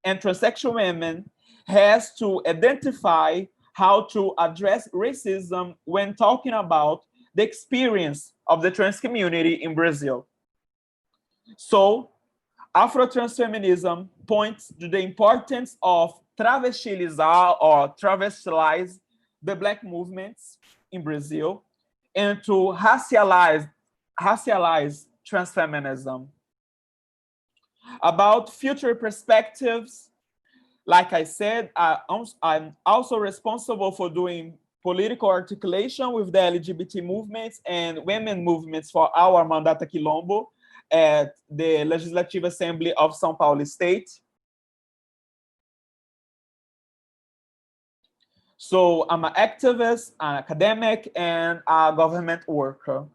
and transsexual women has to identify how to address racism when talking about the experience of the trans community in Brazil. So, Afro-transfeminism points to the importance of travestilizar or travestilize the Black movements in Brazil and to racialize transfeminism. About future perspectives, like I said, I'm also responsible for doing political articulation with the LGBT movements and women movements for our Mandata Quilombo at the Legislative Assembly of São Paulo State. So I'm an activist, an academic, and a government worker.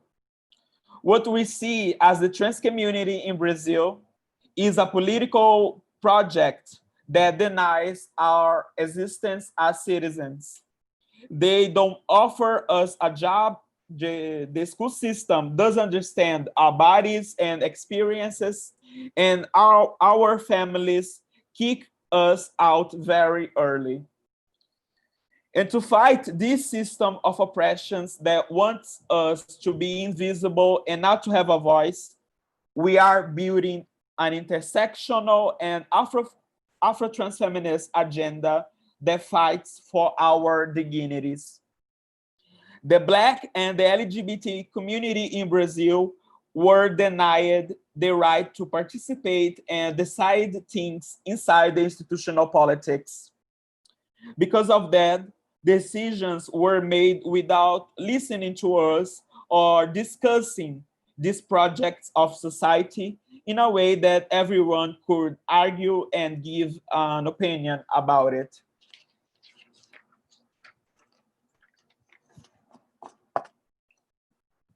What we see as the trans community in Brazil is a political project that denies our existence as citizens. They don't offer us a job. The school system doesn't understand our bodies and experiences, and our families kick us out very early. And to fight this system of oppressions that wants us to be invisible and not to have a voice, we are building an intersectional and Afro-transfeminist agenda that fights for our dignities. The Black and the LGBT community in Brazil were denied the right to participate and decide things inside the institutional politics. Because of that, decisions were made without listening to us or discussing these projects of society in a way that everyone could argue and give an opinion about it.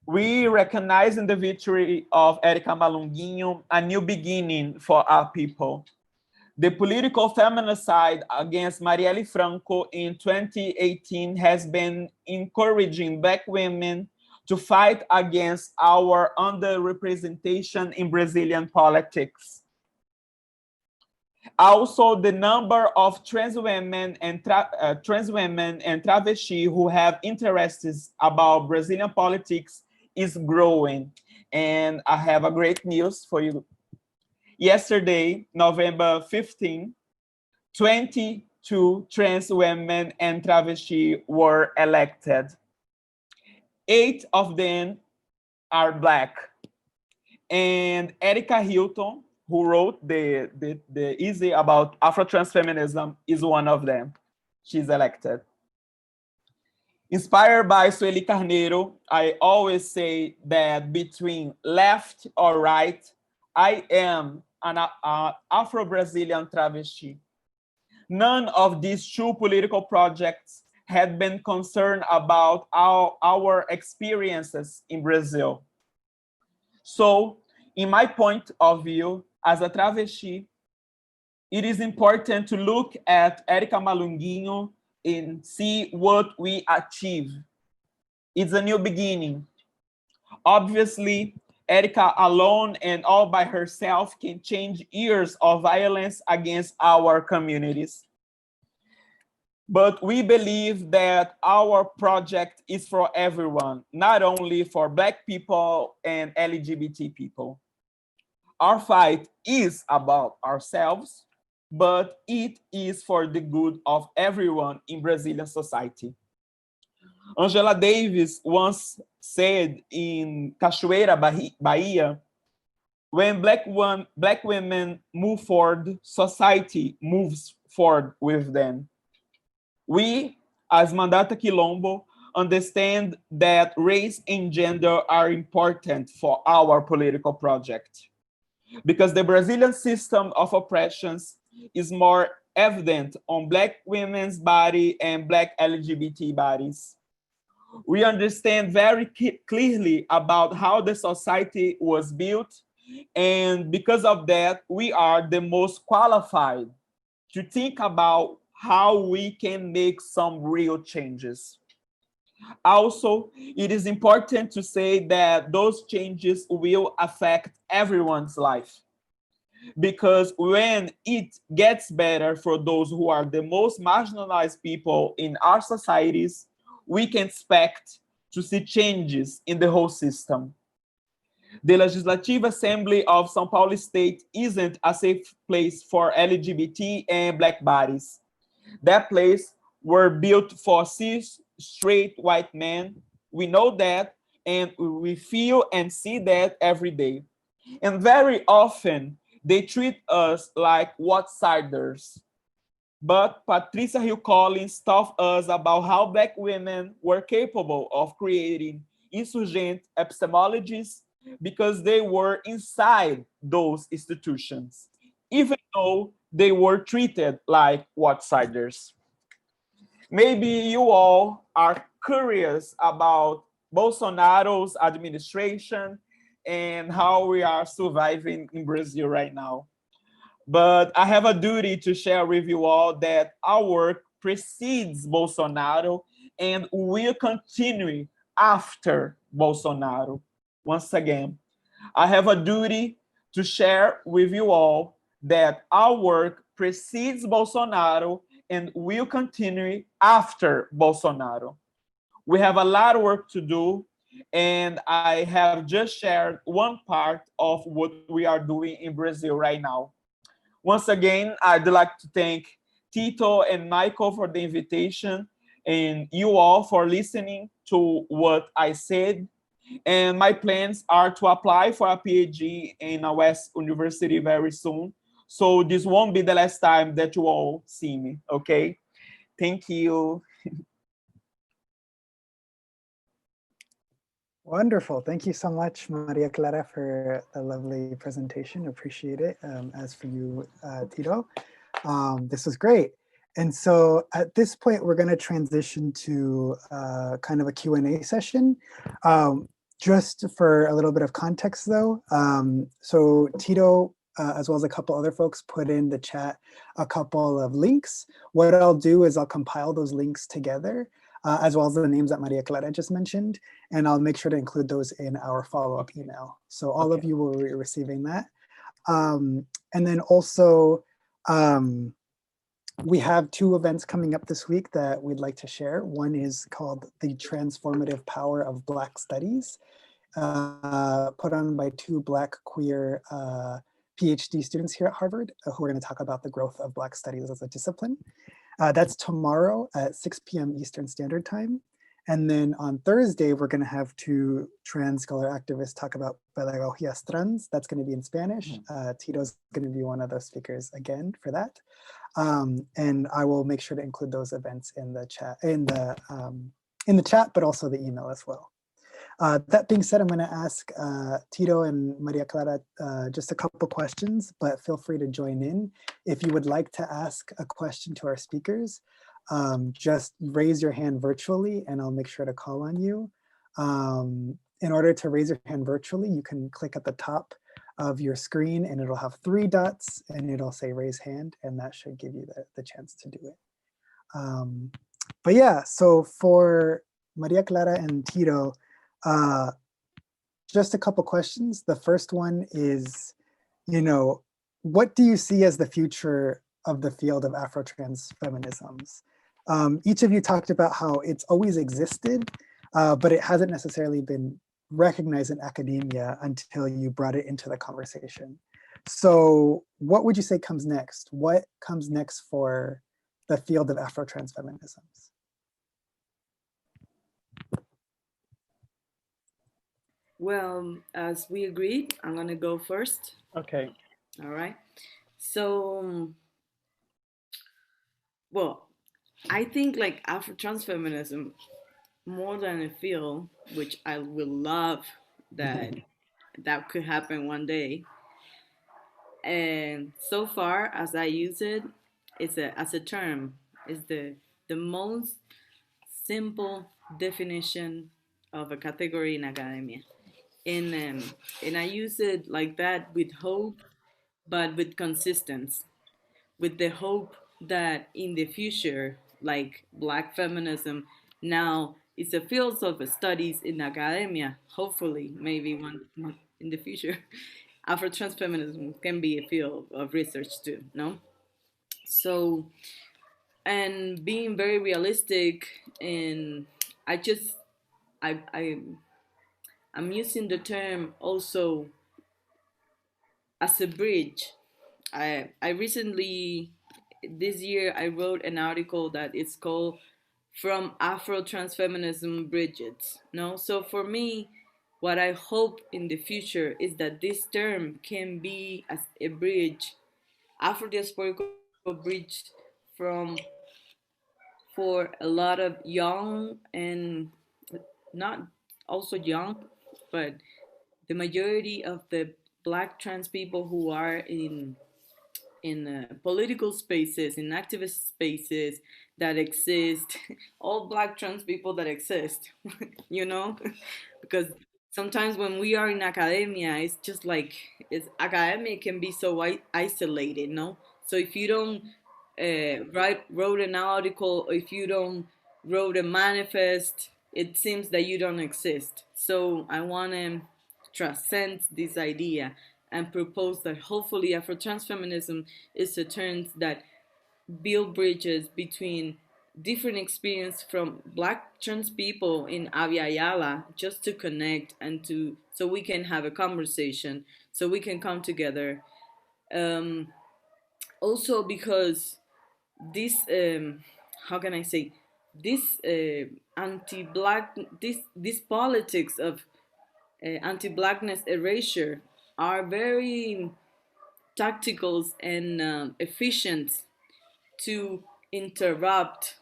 We recognize in the victory of Erika Malunguinho a new beginning for our people. The political feminicide against Marielle Franco in 2018 has been encouraging Black women to fight against our underrepresentation in Brazilian politics. Also, the number of trans women and travestis who have interests about Brazilian politics is growing. And I have a great news for you. Yesterday, November 15, 22 trans women and travestis were elected. 8 of them are Black. And Erika Hilton, who wrote the essay about Afro-transfeminism, is one of them. She's elected. Inspired by Sueli Carneiro, I always say that between left or right, I am an Afro-Brazilian travesti. None of these two political projects had been concerned about our experiences in Brazil. So, in my point of view, as a travesti, it is important to look at Erika Malunguinho and see what we achieve. It's a new beginning. Obviously, Erika alone and all by herself can change years of violence against our communities. But we believe that our project is for everyone, not only for Black people and LGBT people. Our fight is about ourselves, but it is for the good of everyone in Brazilian society. Angela Davis once said in Cachoeira, Bahia, when Black women move forward, society moves forward with them. We, as Mandata Quilombo, understand that race and gender are important for our political project because the Brazilian system of oppressions is more evident on Black women's body and Black LGBT bodies. We understand very clearly about how the society was built, and because of that, we are the most qualified to think about how we can make some real changes. Also, it is important to say that those changes will affect everyone's life, because when it gets better for those who are the most marginalized people in our societies, we can expect to see changes in the whole system. The Legislative Assembly of São Paulo State isn't a safe place for LGBT and Black bodies. That place were built for cis, straight white men. We know that, and we feel and see that every day. And very often, they treat us like outsiders. But Patricia Hill Collins taught us about how Black women were capable of creating insurgent epistemologies because they were inside those institutions, even though they were treated like outsiders. Maybe you all are curious about Bolsonaro's administration and how we are surviving in Brazil right now. But I have a duty to share with you all that our work precedes Bolsonaro and will continue after Bolsonaro. Once again, I have a duty to share with you all that our work precedes Bolsonaro and will continue after Bolsonaro. We have a lot of work to do, and I have just shared one part of what we are doing in Brazil right now. Once again, I'd like to thank Tito and Michael for the invitation and you all for listening to what I said. And my plans are to apply for a PhD in a West University very soon. So this won't be the last time that you all see me, okay? Thank you. Wonderful. Thank you so much, Maria Clara, for the lovely presentation. Appreciate it. As for you, Tito, this was great. And so at this point, we're going to transition to kind of a Q&A session. Just for a little bit of context, though. So Tito, as well as a couple other folks, put in the chat a couple of links. What I'll do is I'll compile those links together, as well as the names that Maria Clara just mentioned, and I'll make sure to include those in our follow-up email. So all of you will be receiving that. And then also, we have two events coming up this week that we'd like to share. One is called The Transformative Power of Black Studies, put on by two Black queer PhD students here at Harvard, who are going to talk about the growth of Black studies as a discipline. That's tomorrow at 6 p.m. Eastern Standard Time. And then on Thursday, we're going to have two trans scholar activists talk about pedagogías trans. That's going to be in Spanish. Tito's going to be one of those speakers again for that. And I will make sure to include those events in the chat, but also the email as well. That being said, I'm going to ask Tito and Maria Clara just a couple questions, but feel free to join in. If you would like to ask a question to our speakers, just raise your hand virtually and I'll make sure to call on you. In order to raise your hand virtually, you can click at the top of your screen and it'll have 3 dots and it'll say raise hand, and that should give you the chance to do it. But yeah, so for Maria Clara and Tito, just a couple questions. The first one is, what do you see as the future of the field of Afro-Trans feminisms? Each of you talked about how it's always existed, but it hasn't necessarily been recognized in academia until you brought it into the conversation. So what would you say comes next? What comes next for the field of Afro-Transfeminisms? Well, as we agreed, I'm gonna go first. Okay. All right. So, well, I think like Afro-Transfeminism, more than a field, which I would love that that could happen one day. And so far as I use it, it's as a term, is the most simple definition of a category in academia. And I use it like that with hope, but with consistency, with the hope that in the future, like Black feminism now it's a field of studies in academia. Hopefully, maybe one in the future, Afro-transfeminism can be a field of research too. No, so and being very realistic, and I just I I'm using the term also as a bridge. I recently this year I wrote an article that is called "From Afro-Transfeminism Bridges." No, so for me, what I hope in the future is that this term can be as a bridge, Afro-diasporical bridge from for a lot of young and not also young, but the majority of the Black trans people who are in political spaces, in activist spaces that exist, all Black trans people that exist, you know, because sometimes when we are in academia, it's just like it's academia can be so isolated, no. So if you don't wrote an article, or if you don't wrote a manifest, it seems that you don't exist. So I want to transcend this idea and propose that hopefully Afro-transfeminism is a term that build bridges between different experience from Black trans people in Avia Yala, just to connect and to so we can have a conversation, so we can come together. Um, Also because this how can I say, this anti-black, this politics of anti-blackness erasure are very tactical and efficient to interrupt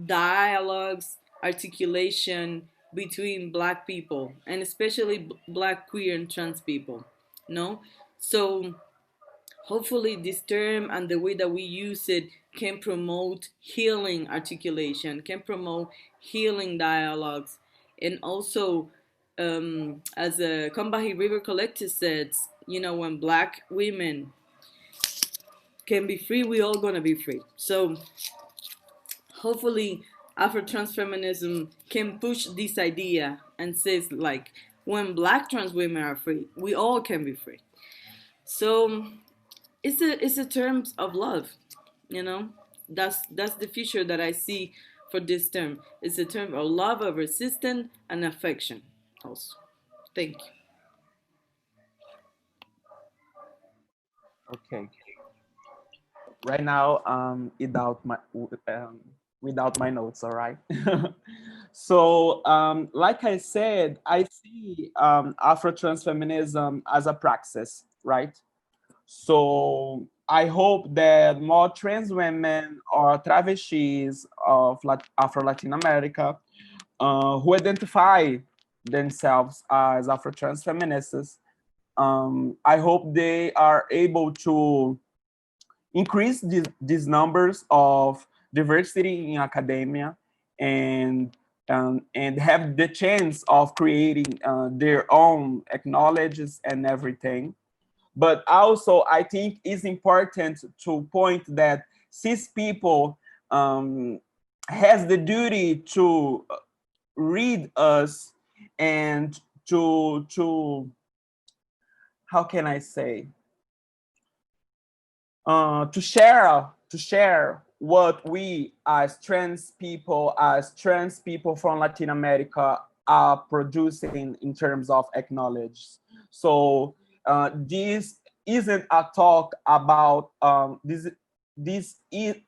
dialogues, articulation between Black people, and especially Black queer and trans people. No, so hopefully this term and the way that we use it can promote healing articulation, can promote healing dialogues, and also as a Combahee River Collective says, you know, when Black women can be free, we all gonna be free. So hopefully Afro-transfeminism can push this idea and says like, when Black trans women are free, we all can be free. So it's a terms of love, you know. That's the future that I see for this term. It's a term of love, of resistance and affection also. Thank you. Okay. Right now, without my notes, all right? So, like I said, I see Afro-transfeminism as a praxis, right? So I hope that more trans women or travestis of Afro-Latin America who identify themselves as Afro-trans feminists, I hope they are able to increase these numbers of diversity in academia and have the chance of creating their own acknowledges and everything. But also, I think it's important to point that cis people has the duty to read us and to how can I say to share what we as trans people from Latin America are producing in terms of acknowledge. So this isn't a talk about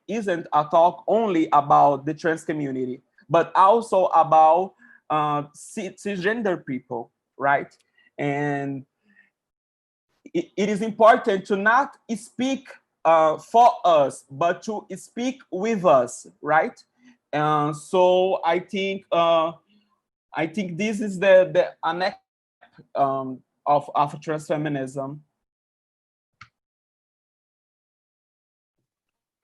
isn't a talk only about the trans community, but also about cisgender people, right? And it is important to not speak for us, but to speak with us, right? So I think this is the next of Afro-Transfeminism.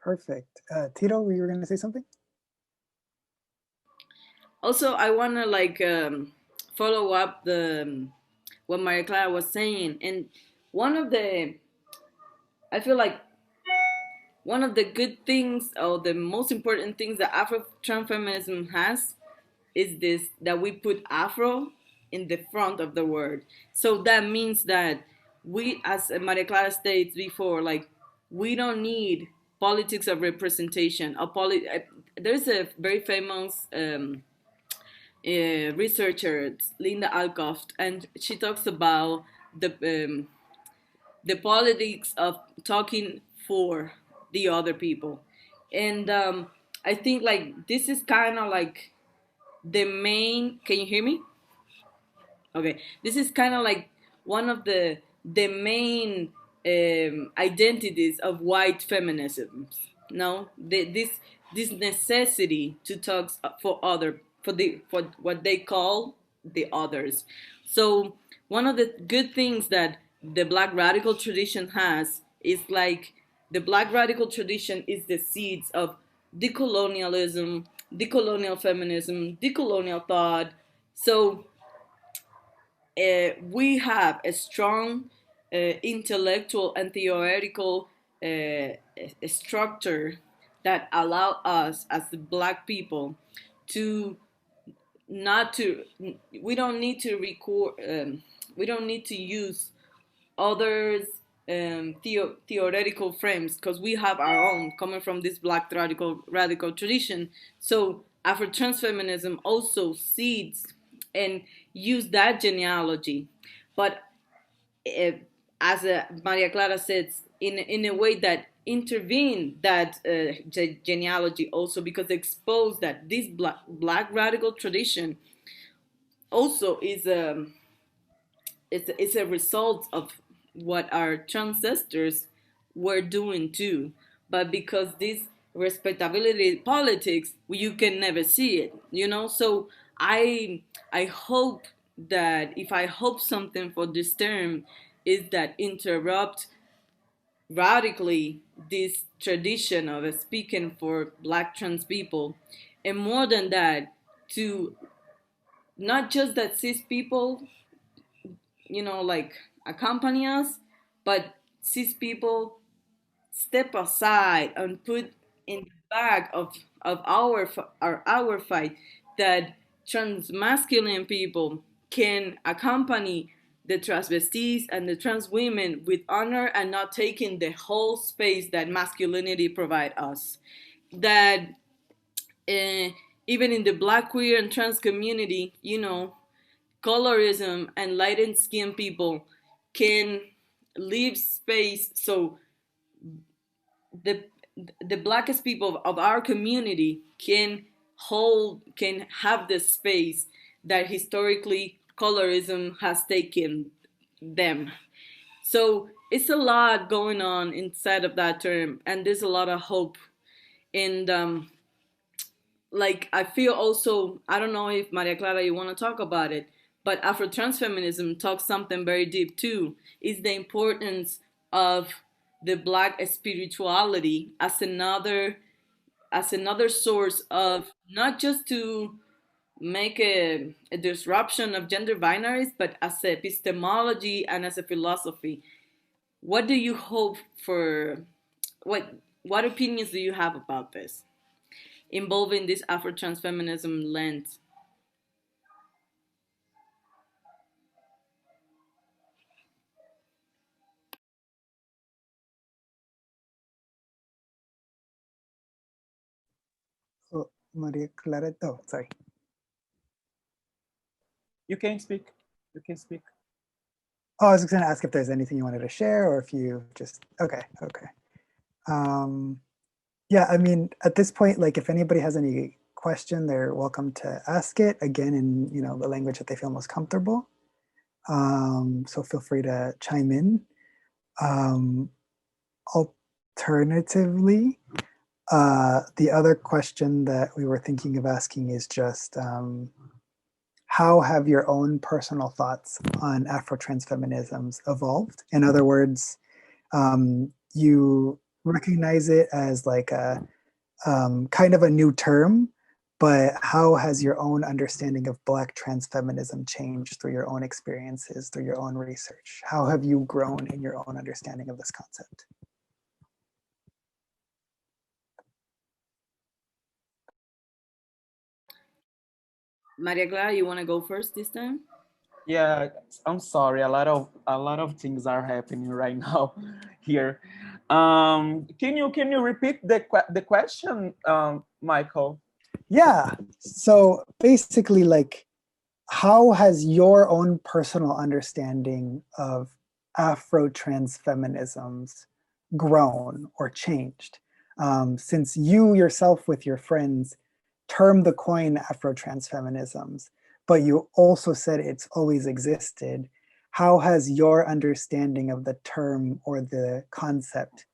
Perfect. Tito, you were going to say something? Also, I want to like follow up the what Maria Clara was saying, and one of the I feel like one of the good things or the most important things that Afro-Transfeminism has is this, that we put Afro in the front of the word. So that means that we, as Maria Clara states before, like we don't need politics of representation. There's a very famous researcher, Linda Alcoft, and she talks about the politics of talking for the other people. And I think like this is kind of like the main, can you hear me? Okay, this is kind of like one of the main identities of white feminisms. No, this necessity to talk for what they call the others. So one of the good things that the Black radical tradition has is like the Black radical tradition is the seeds of decolonialism, decolonial feminism, decolonial thought. So we have a strong intellectual and theoretical structure that allow us as the Black people to not to we don't need to record we don't need to use others theoretical frames because we have our own coming from this Black radical tradition. So Afro-transfeminism also seeds and use that genealogy, but as Maria Clara says, in a way that intervene that genealogy also, because expose that this black radical tradition also is it's a result of what our ancestors were doing too. But because this respectability politics, you can never see it, you know. So I hope that if I hope something for this term is that interrupt radically this tradition of speaking for Black trans people, and more than that, to not just that cis people, you know, like accompany us, but cis people step aside and put in the back of our fight that trans masculine people can accompany the transvestites and the trans women with honor and not taking the whole space that masculinity provide us. That even in the Black queer and trans community, you know, colorism and lightened skin people can leave space so the the blackest people of our community can have the space that historically colorism has taken them. So it's a lot going on inside of that term, and there's a lot of hope. And like I feel also, I don't know if Maria Clara you want to talk about it, but Afro-transfeminism talks something very deep too, is the importance of the Black spirituality as another source of not just to make a disruption of gender binaries, but as a epistemology and as a philosophy. What do you hope for? What opinions do you have about this involving this Afro-transfeminism lens? Maria Clara. Oh, sorry. You can speak. You can speak. Oh, I was just going to ask if there's anything you wanted to share, or if you just okay. Yeah, I mean, at this point, like if anybody has any question, they're welcome to ask it again in the language that they feel most comfortable. So feel free to chime in. Alternatively, the other question that we were thinking of asking is just how have your own personal thoughts on Afro-Transfeminisms evolved? In other words, you recognize it as like a kind of a new term, but how has your own understanding of Black transfeminism changed through your own experiences, through your own research? How have you grown in your own understanding of this concept? Maria Clara, you want to go first this time? Yeah, I'm sorry. A lot of things are happening right now here. Can you repeat the question, Michael? Yeah. So basically, like, how has your own personal understanding of Afro-Transfeminisms grown or changed? Since you yourself with your friends termed the coin Afro-Transfeminisms, but you also said it's always existed, how has your understanding of the term or the concept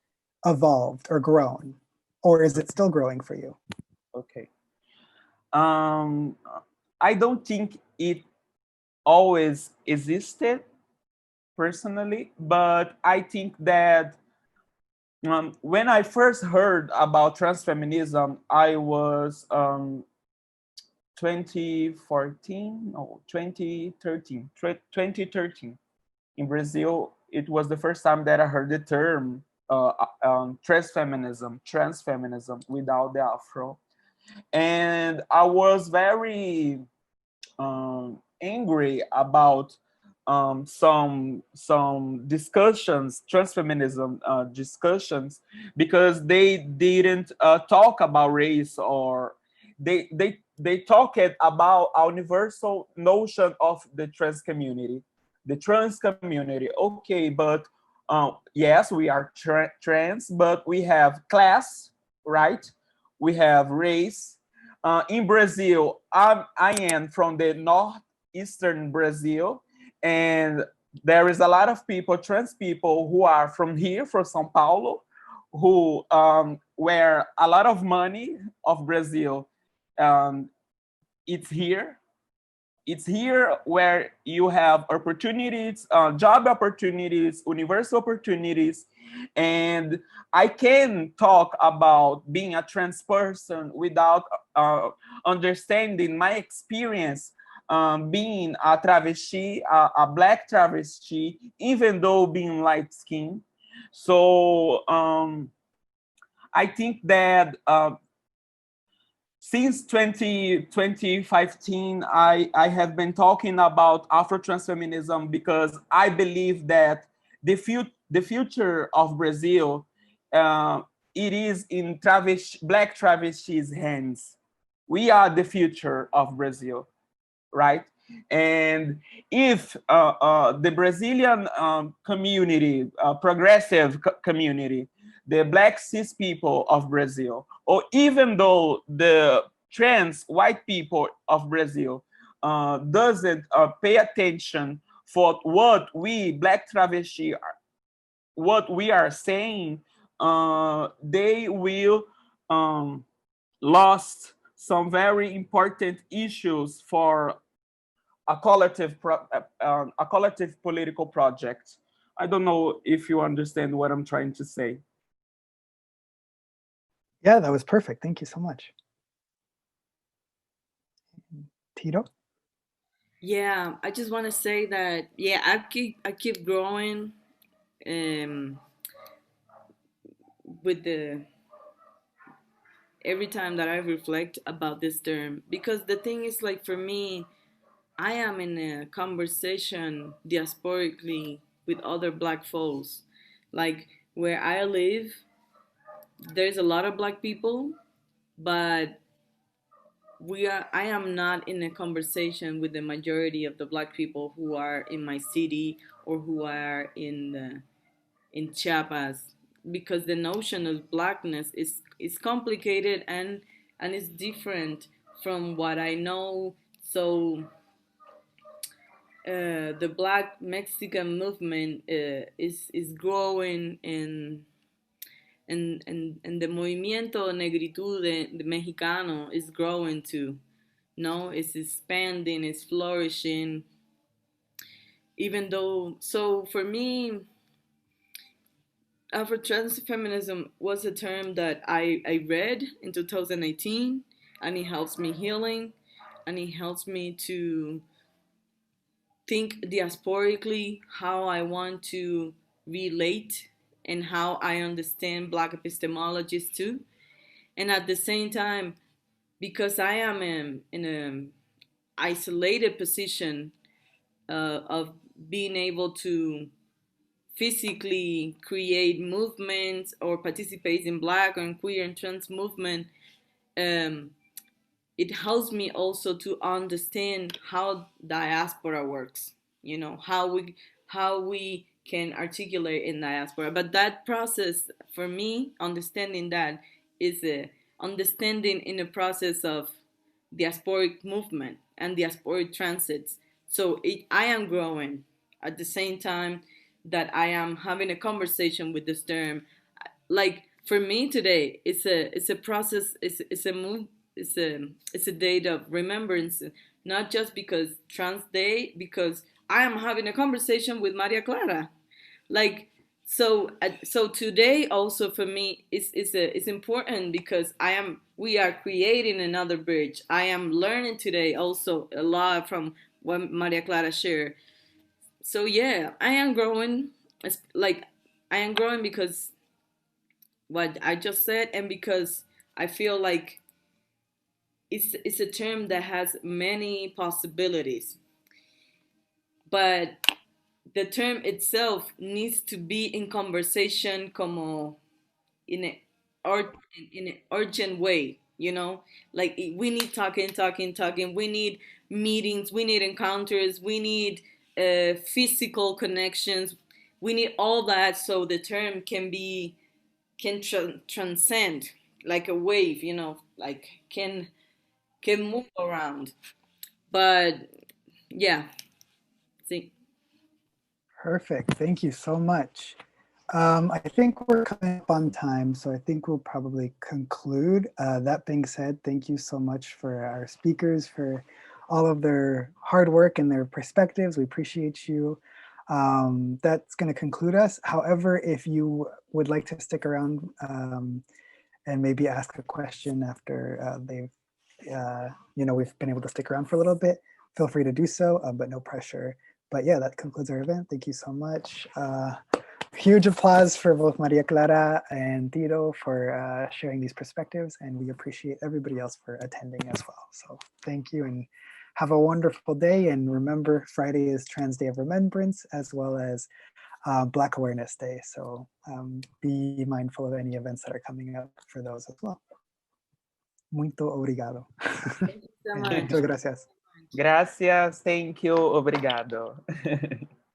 evolved or grown? Or is it still growing for you? Okay. Um, I don't think it always existed personally, but I think that when I first heard about transfeminism, I was 2014, no, 2013, 2013. In Brazil, it was the first time that I heard the term transfeminism without the Afro. And I was very angry about some discussions, transfeminism discussions, because they didn't talk about race, or they talked about a universal notion of the trans community. The trans community, okay, but yes, we are trans, but we have class, right? We have race. In Brazil, I am from the northeastern Brazil, and there is a lot of people, trans people, who are from here, from São Paulo, who where a lot of money of Brazil, um, it's here. It's here where you have opportunities, job opportunities, universal opportunities. And I can talk about being a trans person without understanding my experience being a travesti, a Black travesti, even though being light skinned. So I think that since 2015, I have been talking about Afro-Transfeminism because I believe that the future of Brazil, it is in Black travestis' hands. We are the future of Brazil, right? And if the Brazilian community, progressive community, the Black cis people of Brazil, or even though the trans white people of Brazil doesn't pay attention for what we Black travesti what we are saying, they will lost some very important issues for a a collective political project. I don't know if you understand what I'm trying to say. Yeah, that was perfect. Thank you so much. Tito? Yeah, I just want to say that yeah, I keep growing with the every time that I reflect about this term, because the thing is, like, for me, I am in a conversation diasporically with other Black folks. Like, where I live, there's a lot of Black people, but I am not in a conversation with the majority of the Black people who are in my city or who are in Chiapas, because the notion of Blackness is complicated and is different from what I know. So the Black Mexican movement is growing and the movimiento negritud de mexicano is growing too. No, it's expanding, it's flourishing. Even though, so for me, Afrotransfeminism was a term that I read in 2018, and it helps me healing, and it helps me to think diasporically how I want to relate and how I understand Black epistemologies too. And at the same time, because I am in an isolated position of being able to physically create movements or participate in Black and queer and trans movement, um, it helps me also to understand how diaspora works. You know, how we can articulate in diaspora. But that process, for me, understanding that is a understanding in the process of diasporic movement and diasporic transits. So I am growing at the same time that I am having a conversation with this term. Like for me today, it's a process. It's a move. It's a date of remembrance, not just because Trans Day, because I am having a conversation with Maria Clara. Like so today also for me it's important because we are creating another bridge. I am learning today also a lot from what Maria Clara shared. So yeah, I am growing. It's like I am growing because what I just said, and because I feel like it's a term that has many possibilities, but the term itself needs to be in conversation como in a or in an urgent way, you know, like we need talking, we need meetings, we need encounters, we need physical connections, we need all that so the term can transcend like a wave, you know, like can move around. But yeah, see. Perfect. Thank you so much. I think we're coming up on time, so I think we'll probably conclude. That being said, thank you so much for our speakers for all of their hard work and their perspectives. We appreciate you. That's going to conclude us. However, if you would like to stick around and maybe ask a question after we've been able to stick around for a little bit, feel free to do so, but no pressure. But yeah, that concludes our event. Thank you so much. Huge applause for both Maria Clara and Tito for sharing these perspectives, and we appreciate everybody else for attending as well. So thank you and have a wonderful day. And remember, Friday is Trans Day of Remembrance as well as Black Awareness Day. So be mindful of any events that are coming up for those as well. Muito obrigado. Thank you so much. Muchas gracias. Gracias, thank you, obrigado.